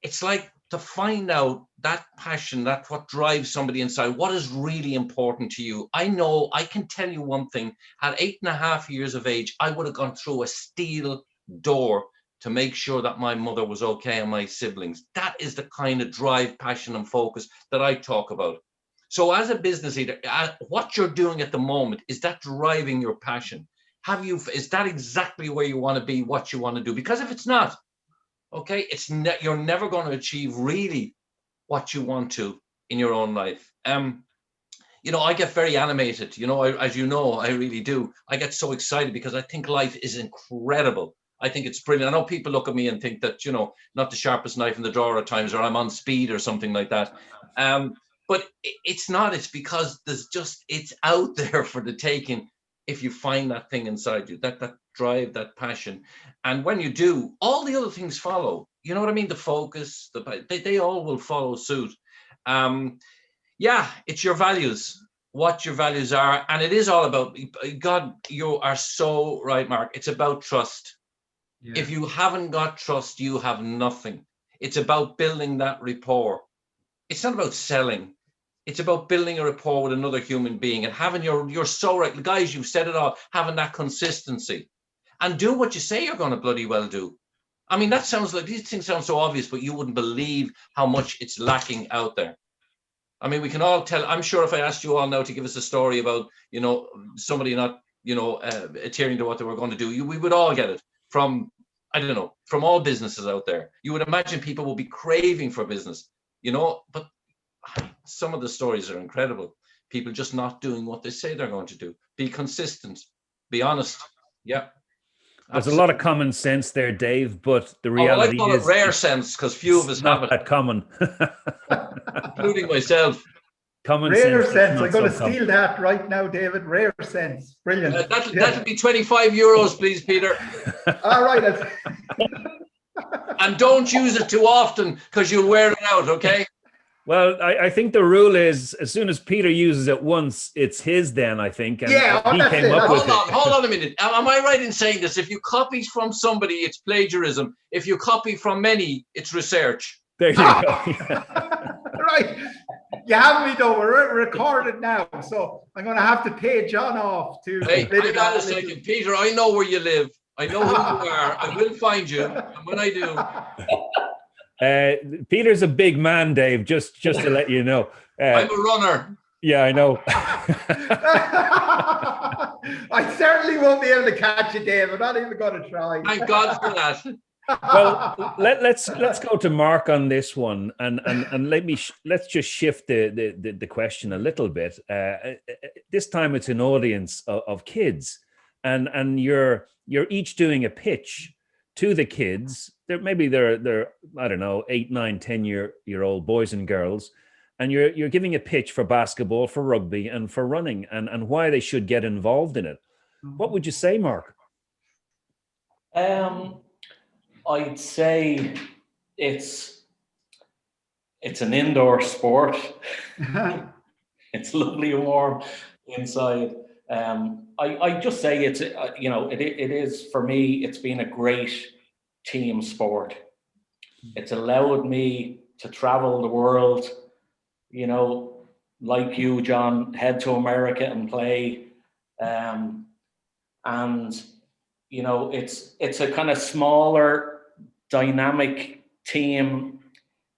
it's like to find out that passion, that what drives somebody inside, what is really important to you. I know, I can tell you one thing, at 8.5 years of age, I would have gone through a steel door to make sure that my mother was okay and my siblings. That is the kind of drive, passion and focus that I talk about. So as a business leader, what you're doing at the moment, is that driving your passion? Is that exactly where you want to be, what you want to do? Because if it's not, okay, you're never going to achieve really what you want to in your own life. You know, I get very animated. You know, as you know, I really do. I get so excited because I think life is incredible. I think it's brilliant. I know people look at me and think that, you know, not the sharpest knife in the drawer at times, or I'm on speed or something like that. But it's not. It's because it's out there for the taking if you find that thing inside you, that drive, that passion. And when you do, all the other things follow. You know what I mean? The focus, they all will follow suit. Yeah, it's your values, what your values are. And it is all about, God, you are so right, Mark. It's about trust. Yeah. If you haven't got trust, you have nothing. It's about building that rapport. It's not about selling. It's about building a rapport with another human being and having you're so right. Guys, you've said it all, having that consistency and do what you say you're going to bloody well do. I mean, that sounds like, these things sound so obvious, but you wouldn't believe how much it's lacking out there. I mean, we can all tell, I'm sure if I asked you all now to give us a story about, you know, somebody not, you know, adhering to what they were going to do, we would all get it from I don't know, from all businesses out there. You would imagine people will be craving for business, but some of the stories are incredible. People just not doing what they say they're going to do. Be consistent, be honest. Yeah. There's a lot of common sense there, Dave, but the reality I call is it rare sense, because few of us have it. That common. Including myself. Common rare sense. I'm going to steal that right now, David. Rare sense. Brilliant. That'll be 25 euros, please, Peter. All right. And don't use it too often, because you'll wear it out, okay? Well, I think the rule is, as soon as Peter uses it once, it's his then, I think. And he came up with it. Hold on a minute. Am I right in saying this? If you copy from somebody, it's plagiarism. If you copy from many, it's research. There you go. Right. You have me though. We're recorded now, so I'm going to have to pay John off to. Hey, hang on a second, Peter. I know where you live. I know who you are. I will find you, and when I do. Peter's a big man, Dave. Just to let you know. I'm a runner. Yeah, I know. I certainly won't be able to catch you, Dave. I'm not even going to try. Thank God for that. Well, let's go to Mark on this one, and let's just shift the question a little bit. This time it's an audience of kids, and you're each doing a pitch to the kids. They're I don't know, 8, 9, 10-year-old boys and girls, and you're giving a pitch for basketball, for rugby, and for running, and why they should get involved in it. What would you say, Mark? I'd say it's an indoor sport. It's lovely and warm inside. I just say it is, for me, it's been a great team sport. It's allowed me to travel the world, like you, John, head to America and play. It's a kind of smaller, dynamic team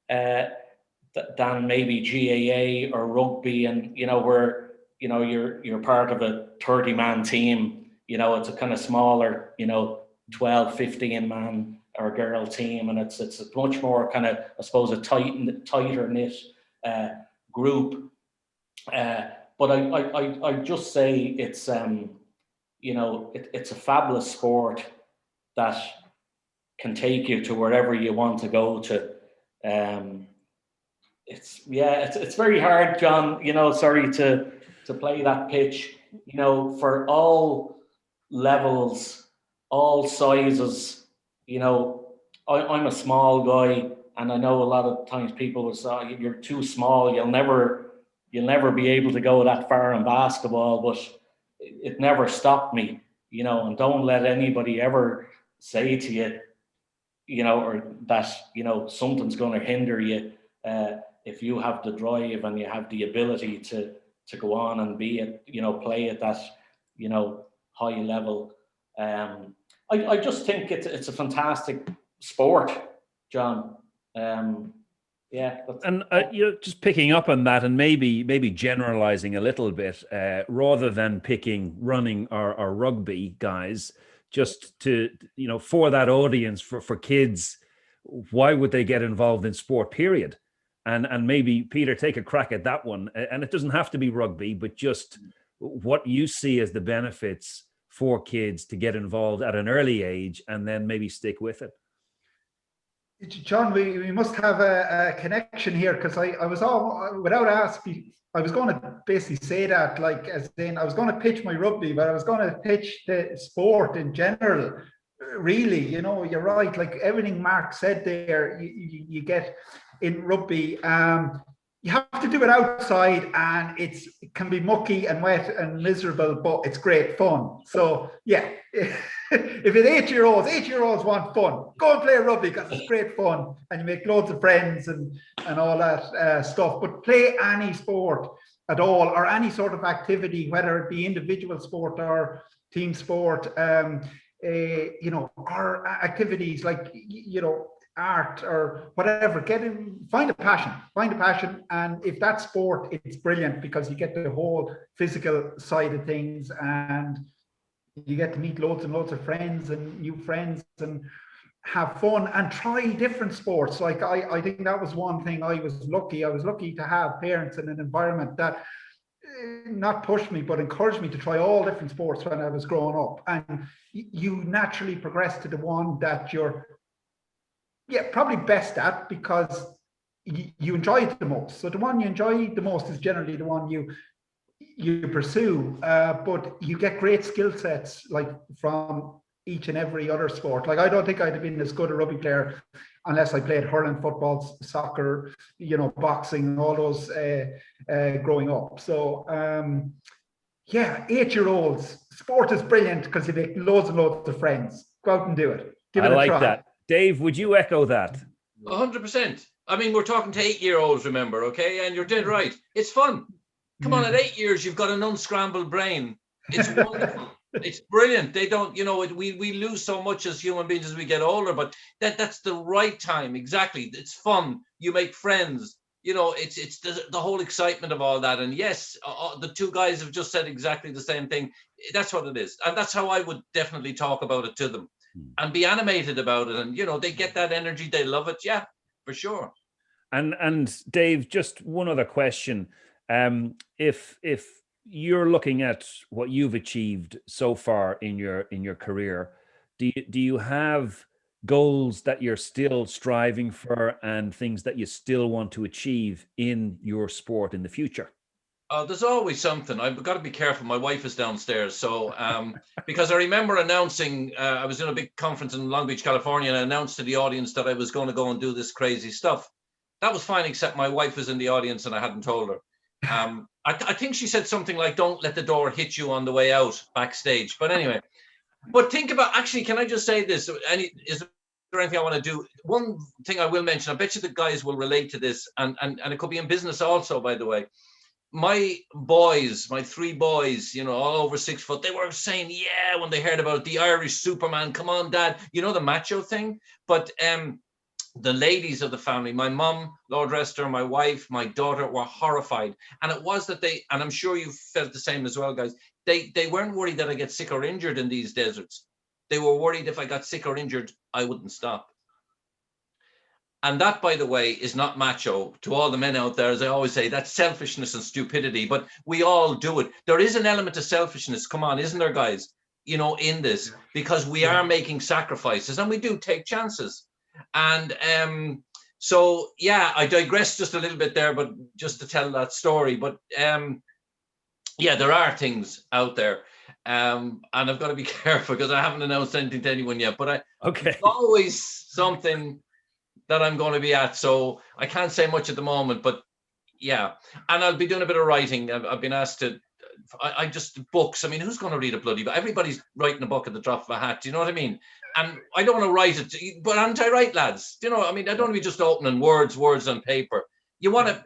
than maybe GAA or rugby, and where you're part of a 30-man team. It's a kind of smaller, 12, 15-man or girl team, and it's a much more kind of, I suppose, a tighter knit group. But I just say it's it's a fabulous sport that can take you to wherever you want to go to. It's very hard, John, to play that pitch, for all levels, all sizes. I'm a small guy, and I know a lot of times people will say, you're too small, you'll never be able to go that far in basketball, but it never stopped me, and don't let anybody ever say to you, or that, something's going to hinder you if you have the drive and you have the ability to go on and be play at that, high level. I just think it's a fantastic sport, John. Just picking up on that, and maybe generalizing a little bit, rather than picking running or rugby guys, just to, for that audience, for kids, why would they get involved in sport, period? And maybe, Peter, take a crack at that one. And it doesn't have to be rugby, but just what you see as the benefits for kids to get involved at an early age, and then maybe stick with it. John, we must have a connection here, because I was all, without asking, I was going to basically say that, like, as in, I was going to pitch my rugby, but I was going to pitch the sport in general. Really, you're right. Like everything Mark said there, you get in rugby. You have to do it outside, and it can be mucky and wet and miserable, but it's great fun. So yeah, if it's 8-year-olds want fun, go and play rugby, because it's great fun and you make loads of friends and all that stuff. But play any sport at all, or any sort of activity, whether it be individual sport or team sport, or activities like, art or whatever. Find a passion, and if that's sport, it's brilliant, because you get the whole physical side of things, and you get to meet loads and loads of friends and new friends, and have fun and try different sports. Like I think that was one thing I was lucky. I was lucky to have parents in an environment that not pushed me, but encouraged me to try all different sports when I was growing up. And you naturally progress to the one that you're, probably best at because you enjoy it the most. So the one you enjoy the most is generally the one you pursue. But you get great skill sets like from each and every other sport. Like I don't think I'd have been as good a rugby player unless I played hurling, football, soccer, boxing, all those growing up. So 8-year-olds, sport is brilliant because you make loads and loads of friends. Go out and do it. Give it a try. That. Dave, would you echo that? 100%. I mean, we're talking to 8-year-olds, remember, okay? And you're dead right. It's fun. Come on, at 8 years, you've got an unscrambled brain. It's wonderful. It's brilliant. They don't, we lose so much as human beings as we get older, but that's the right time. Exactly. It's fun. You make friends. It's the whole excitement of all that. And yes, the two guys have just said exactly the same thing. That's what it is. And that's how I would definitely talk about it to them and be animated about it. And, they get that energy. They love it. Yeah, for sure. And Dave, just one other question. If you're looking at what you've achieved so far in your career, do you have goals that you're still striving for and things that you still want to achieve in your sport in the future? There's always something. I've got to be careful. My wife is downstairs. So because I remember announcing, I was in a big conference in Long Beach, California, and I announced to the audience that I was going to go and do this crazy stuff. That was fine, except my wife was in the audience and I hadn't told her. I think she said something like, don't let the door hit you on the way out backstage. But anyway, but think about, actually, can I just say this? Is there anything I want to do? One thing I will mention, I bet you the guys will relate to this, and it could be in business also, by the way. My three boys, all over 6 foot, they were saying, yeah, when they heard about the Irish Superman, come on, Dad, the macho thing. But the ladies of the family, my mum, Lord rest her, my wife, my daughter, were horrified. And it was that and I'm sure you felt the same as well, guys, they weren't worried that I get sick or injured in these deserts. They were worried if I got sick or injured, I wouldn't stop. And that, by the way, is not macho. To all the men out there, as I always say, that's selfishness and stupidity, but we all do it. There is an element of selfishness, come on, isn't there, guys, in this, because we are making sacrifices and we do take chances. And so, yeah, I digress just a little bit there, but just to tell that story. But there are things out there. And I've got to be careful because I haven't announced anything to anyone yet. But there's always something that I'm going to be at. So I can't say much at the moment, but yeah. And I'll be doing a bit of writing. I've been asked to, I just books. I mean, who's going to read a bloody book? Everybody's writing a book at the drop of a hat. Do you know what I mean? And I don't want to write it, but aren't I right, lads? Do you know, I mean, I don't want to be just opening words on paper. You want a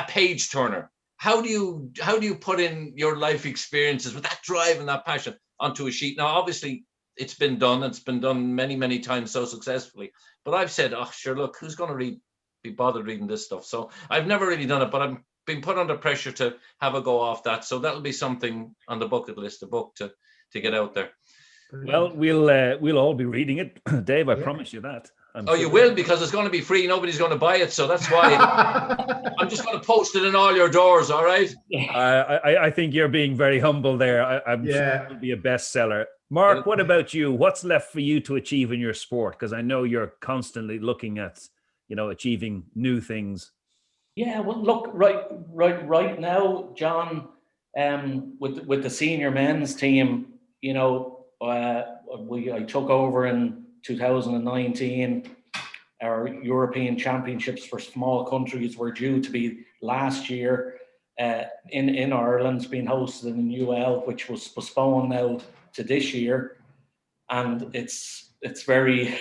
page turner. How do you put in your life experiences with that drive and that passion onto a sheet? Now, obviously, it's been done. It's been done many, many times so successfully. But I've said, oh, sure, look, who's going to be bothered reading this stuff? So I've never really done it, but I've been put under pressure to have a go off that. So that'll be something on the bucket list, a book to get out there. Well, we'll all be reading it, Dave. I promise you that. You will, because it's going to be free. Nobody's going to buy it, so that's why I'm just going to post it in all your doors. All right. I think you're being very humble there. I'm sure it'll be a bestseller. Mark, what about you? What's left for you to achieve in your sport? Because I know you're constantly looking at, achieving new things. Yeah, well, look, right now, John, with the senior men's team, I took over in 2019. Our European Championships for small countries were due to be last year in Ireland, being hosted in UL, which was postponed now to this year, and it's very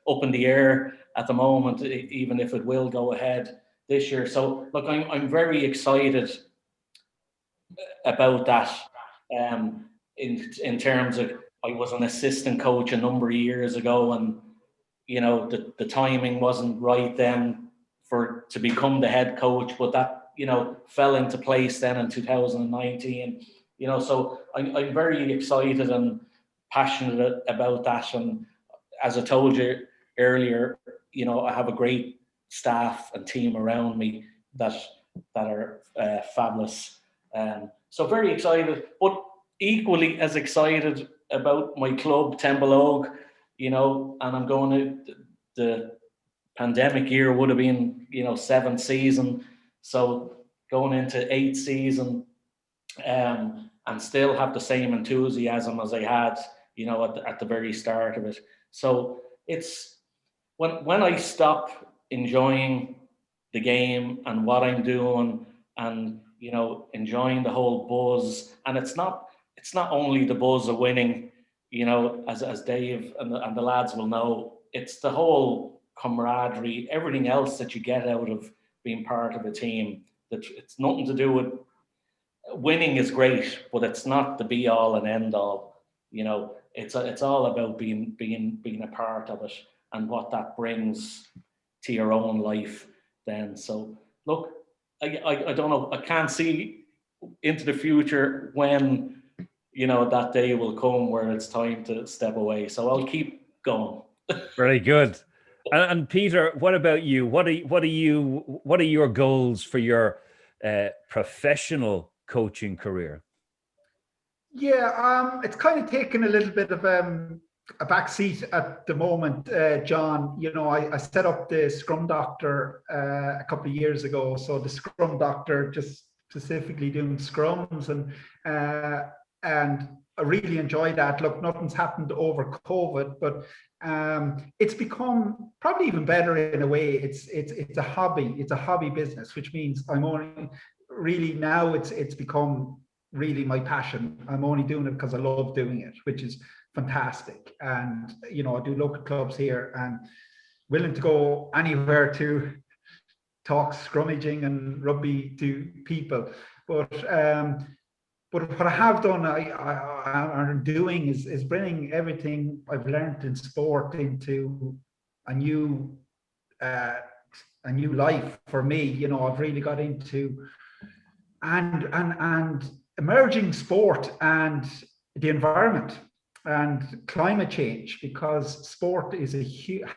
up in the air at the moment, even if it will go ahead this year. So look, I'm very excited about that. In terms of, I was an assistant coach a number of years ago, and the timing wasn't right then to become the head coach, but that fell into place then in 2019. So I'm very excited and passionate about that. And as I told you earlier, you know, I have a great staff and team around me that are fabulous. So very excited, but equally as excited about my club, Temple, you know, and I'm going to the pandemic year would have been, you know, 7th season. So going into 8th season, and still have the same enthusiasm as I had, you know, at the very start of it. So it's when I stop enjoying the game and what I'm doing, and you know, enjoying the whole buzz. And it's not only the buzz of winning, you know, as Dave and the lads will know, it's the whole camaraderie, everything else that you get out of being part of a team. That it's nothing to do with winning is great, but it's not the be all and end all. You know, it's all about being a part of it and what that brings to your own life. Then, so look, I don't know. I can't see into the future when, you know, that day will come where it's time to step away. So I'll keep going. Very good. And Peter, what about you? What are your goals for your professional coaching career? Yeah, it's kind of taken a little bit of a back seat at the moment, John. You know, I set up the Scrum Doctor a couple of years ago. So the Scrum Doctor, just specifically doing scrums, and I really enjoy that. Look, nothing's happened over COVID, but it's become probably even better in a way. It's a hobby. It's a hobby business, which means I'm only really now it's become really my passion. I'm only doing it because I love doing it, which is fantastic. And you know, I do local clubs here and willing to go anywhere to talk scrummaging and rugby to people. But what I have done, I'm doing is bringing everything I've learned in sport into a new life for me. You know, I've really got into and emerging sport and the environment and climate change, because sport is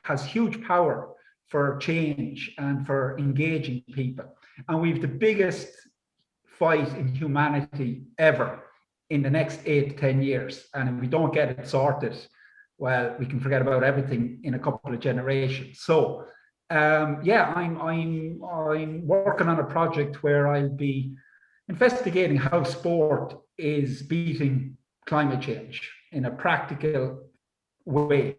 has huge power for change and for engaging people. And we've the biggest fight in humanity ever in the next 8 to 10 years. And if we don't get it sorted, well, we can forget about everything in a couple of generations. So yeah, I'm working on a project where I'll be investigating how sport is beating climate change in a practical way.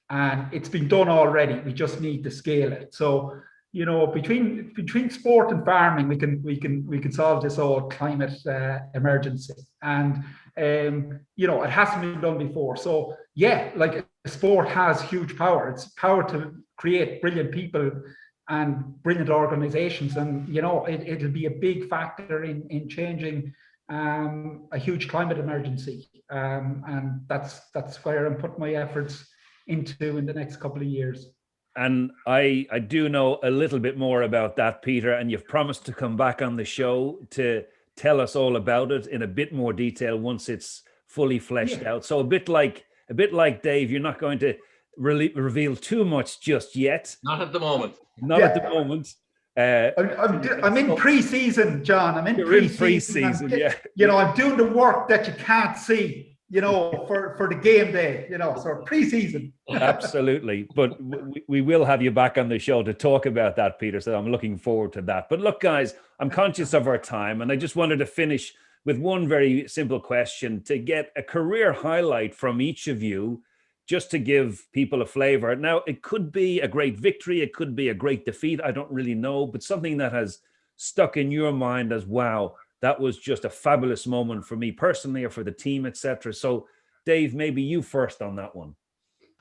And it's been done already. We just need to scale it. So, you know, between sport and farming, we can solve this whole climate emergency. And you know, it hasn't been done before. So yeah, like sport has huge power. It's power to create brilliant people and brilliant organizations. And you know, it'll be a big factor in changing a huge climate emergency. And that's where I'm putting my efforts into in the next couple of years. And I do know a little bit more about that, Peter, and you've promised to come back on the show to tell us all about it in a bit more detail once it's fully fleshed out. So a bit like Dave, you're not going to reveal too much just yet. Not at the moment. Not at the moment. I'm in pre-season, John. I'm in pre-season. Yeah. You know, I'm doing the work that you can't see, you know, for the game day, you know, so pre-season. Absolutely. But we will have you back on the show to talk about that, Peter. So I'm looking forward to that. But look, guys, I'm conscious of our time, and I just wanted to finish with one very simple question to get a career highlight from each of you, just to give people a flavor. Now, it could be a great victory. It could be a great defeat. I don't really know, but something that has stuck in your mind as, wow, that was just a fabulous moment for me personally or for the team, etc. So Dave, maybe you first on that one.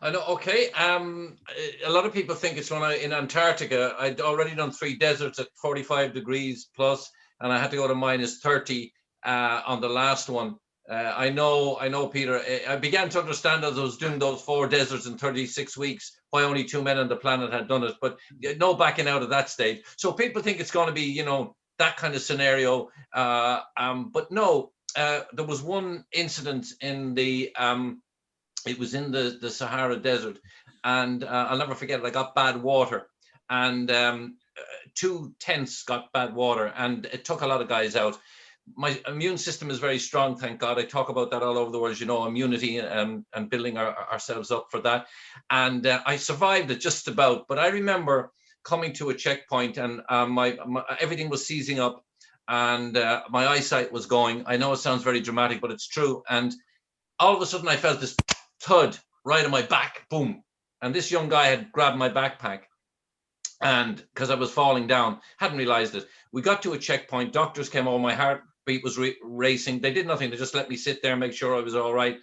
I know. Okay. A lot of people think it's when in Antarctica. I'd already done 3 deserts at 45 degrees plus, and I had to go to minus 30 on the last one. I know, Peter. I began to understand as I was doing those 4 deserts in 36 weeks why only 2 men on the planet had done it, but no backing out of that stage. So people think it's going to be, you know, that kind of scenario. But no, there was one incident in the, it was in the Sahara Desert, and I'll never forget it. I got bad water, and 2 tents got bad water, and it took a lot of guys out. My immune system is very strong, thank God. I talk about that all over the world, immunity, and building ourselves up for that. And I survived it just about. But I remember coming to a checkpoint, and my everything was seizing up, and my eyesight was going. I know it sounds very dramatic, but it's true. And all of a sudden, I felt this thud right on my back, boom. And this young guy had grabbed my backpack, and because I was falling down, hadn't realized it. We got to a checkpoint. Doctors came over. My heartbeat was racing. They did nothing. They just let me sit there and make sure I was all right.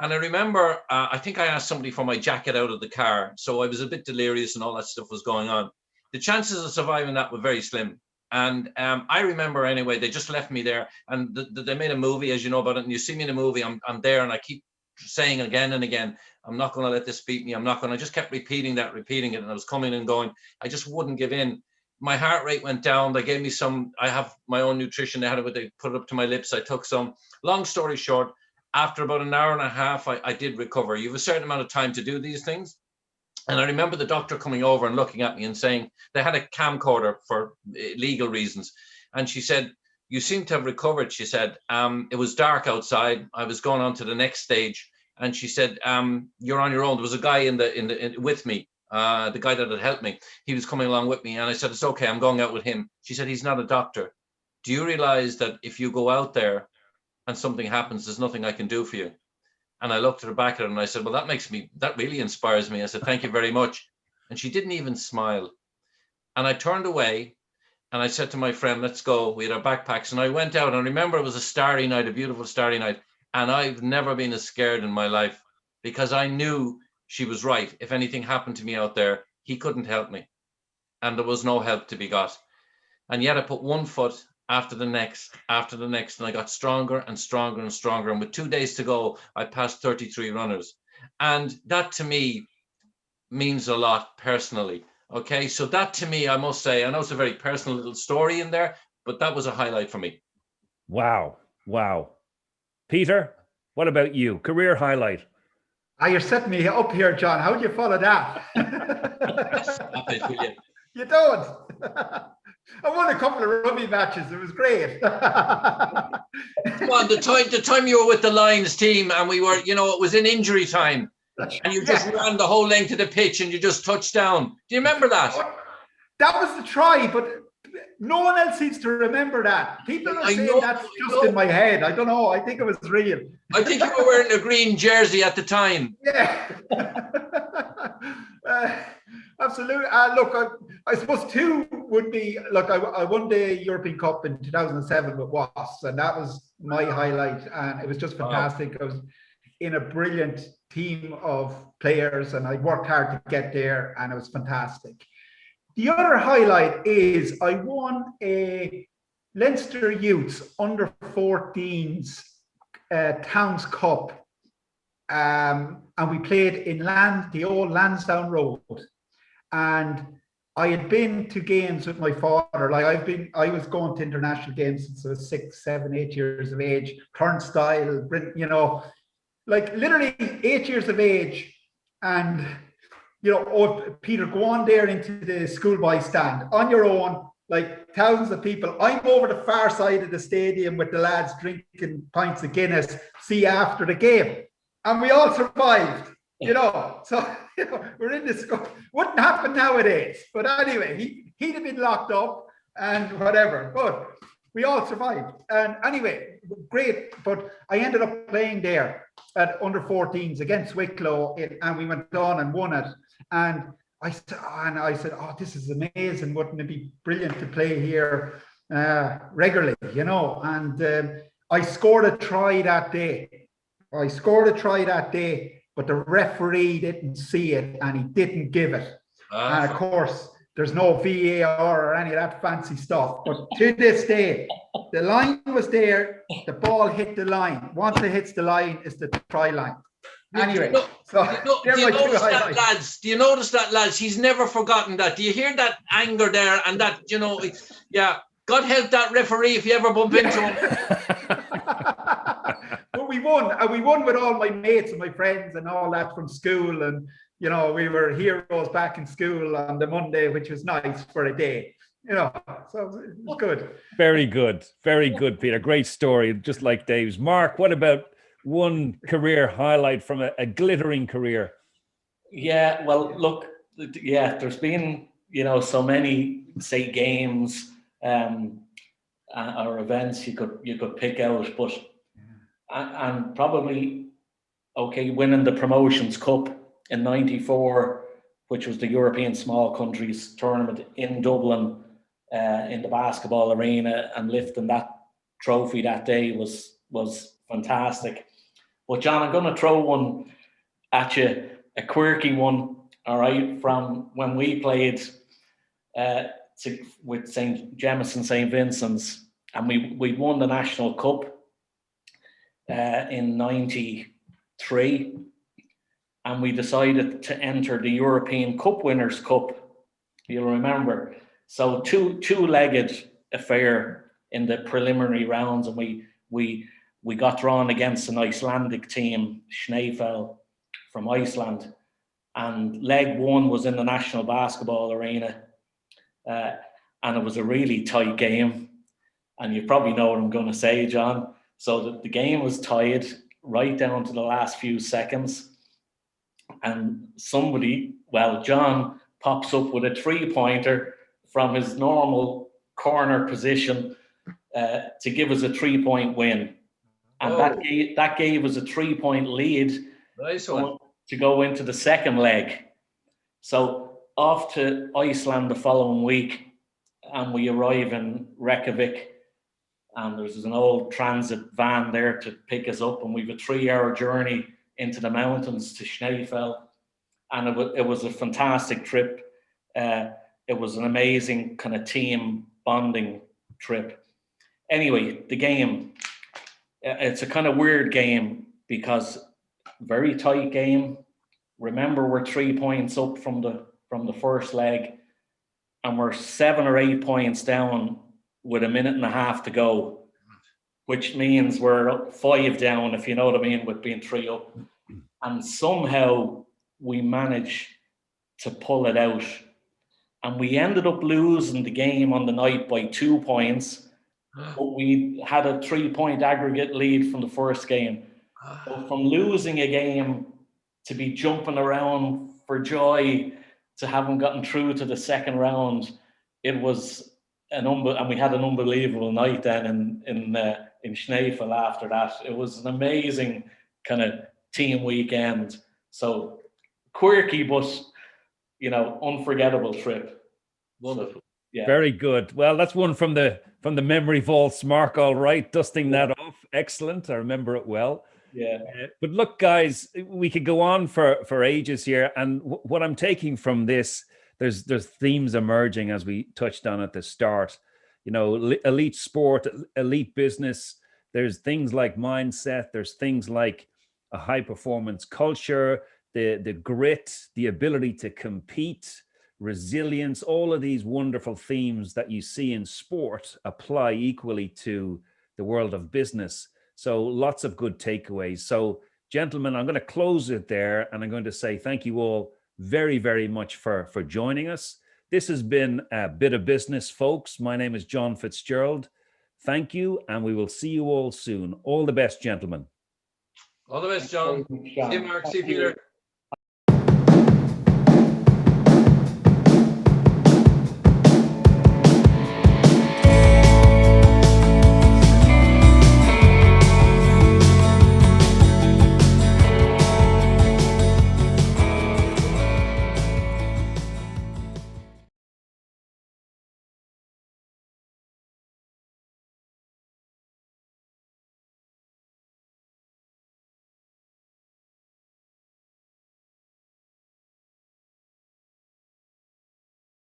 And I remember, I think I asked somebody for my jacket out of the car. So I was a bit delirious and all that stuff was going on. The chances of surviving that were very slim. And I remember anyway, they just left me there, and they made a movie, as you know about it. And you see me in a movie, I'm there, and I keep saying again and again, I'm not going to let this beat me. I just kept repeating it. And I was coming and going. I just wouldn't give in. My heart rate went down. They gave me I have my own nutrition. They put it up to my lips. I took some. Long story short, after about an hour and a half, I did recover. You have a certain amount of time to do these things. And I remember the doctor coming over and looking at me and saying, they had a camcorder for legal reasons. And she said, you seem to have recovered. She said, it was dark outside. I was going on to the next stage. And she said, you're on your own. There was a guy in with me, the guy that had helped me. He was coming along with me. And I said, it's okay, I'm going out with him. She said, he's not a doctor. Do you realize that if you go out there and something happens, there's nothing I can do for you? And I looked at her back at her and I said, well, that really inspires me. I said, thank you very much. And she didn't even smile. And I turned away and I said to my friend, let's go. We had our backpacks, and I went out, and I remember it was a starry night, a beautiful starry night. And I've never been as scared in my life, because I knew she was right. If anything happened to me out there, he couldn't help me. And there was no help to be got. And yet I put one foot after the next, and I got stronger and stronger and stronger. And with 2 days to go, I passed 33 runners. And that to me means a lot personally. Okay, so that to me, I must say, I know it's a very personal little story in there, but that was a highlight for me. Wow. Peter, what about you? Career highlight? You're setting me up here, John. How do you follow that? You don't. I won a couple of rugby matches. It was great. Come on, the time you were with the Lions team, and we were, it was in injury time, and you just ran the whole length of the pitch and you just touched down. Do you remember that? That was the try, but no one else seems to remember that. People are saying that's just in my head. I don't know. I think it was real. I think you were wearing a green jersey at the time. Yeah. Absolutely. Look, I suppose two would be, look, I won the European Cup in 2007 with Wasps, and that was my highlight. And it was just fantastic. I was in a brilliant team of players, and I worked hard to get there, and it was fantastic. The other highlight is I won a Leinster Youths under 14s Towns Cup, and we played in the old Lansdowne Road. And I had been to games with my father. Like I was going to international games since I was 6, 7, 8 years of age. Turnstile, like literally 8 years of age, and. Peter, go on there into the schoolboy stand on your own, like thousands of people. I'm over the far side of the stadium with the lads drinking pints of Guinness, see after the game. And we all survived, So, we're in this. Wouldn't happen nowadays. But anyway, he'd have been locked up and whatever. But we all survived. And anyway, great. But I ended up playing there at under 14s against Wicklow, and we went on and won it. And I said, oh, this is amazing. Wouldn't it be brilliant to play here regularly, And I scored a try that day. But the referee didn't see it, and he didn't give it. And of course, there's no VAR or any of that fancy stuff. But to this day, the line was there. The ball hit the line. Once it hits the line, it's the try line. Anyway, do you notice that, lads? He's never forgotten that. Do you hear that anger there? And that, God help that referee if you ever bump into him. But we won, and we won with all my mates and my friends and all that from school. And, you know, we were heroes back in school on the Monday, which was nice for a day, you know, so it was good. Very good. Very good, Peter. Great story, just like Dave's. Mark, what about one career highlight from a glittering career? Yeah, well, look, yeah, there's been, you know, so many, say, games or events you could pick out, but and probably, okay, winning the Promotions Cup in '94, which was the European Small Countries tournament in Dublin, in the basketball arena, and lifting that trophy that day was fantastic. But John, I'm going to throw one at you, a quirky one, all right, from when we played with St. Jemison St. Vincent's, and we won the National Cup in '93, and we decided to enter the European Cup Winners' Cup. You'll remember. So two-legged affair in the preliminary rounds, and we got drawn against an Icelandic team, Schneefell from Iceland, and leg one was in the National Basketball Arena, and it was a really tight game, and you probably know what I'm going to say, John. So the game was tied right down to the last few seconds, and John pops up with a three-pointer from his normal corner position to give us a 3-point win. And that gave us a 3-point lead. Nice one. To go into the second leg. So off to Iceland the following week, and we arrive in Reykjavik, and there's an old transit van there to pick us up, and we've a 3-hour journey into the mountains to Schneefell, and it was a fantastic trip. It was an amazing kind of team bonding trip. Anyway, the game, it's a kind of weird game because very tight game. Remember, we're 3 points up from the first leg, and we're 7 or 8 points down with a minute and a half to go, which means we're up 5 down, if you know what I mean, with being 3 up. And somehow we managed to pull it out. And we ended up losing the game on the night by 2 points, but we had a 3-point aggregate lead from the first game. So from losing a game to be jumping around for joy to having gotten through to the second round, it was and we had an unbelievable night then in Schneefell after that. It was an amazing kind of team weekend. So quirky, but you know, unforgettable trip. Wonderful. So, yeah. Very good. Well, that's one from the memory vaults, Mark. All right, dusting that off. Excellent. I remember it well. Yeah. But look, guys, we could go on for ages here. And what I'm taking from this, there's themes emerging as we touched on at the start. You know, elite sport, elite business. There's things like mindset. There's things like a high performance culture, the grit, the ability to compete, resilience. All of these wonderful themes that you see in sport apply equally to the world of business. So lots of good takeaways. So gentlemen, I'm going to close it there, and I'm going to say thank you all very, very much for joining us. This has been a Bit of Business, folks. My name is John Fitzgerald. Thank you, and we will see you all soon. All the best, gentlemen. All the best, John. See you, Mark. See you, Peter.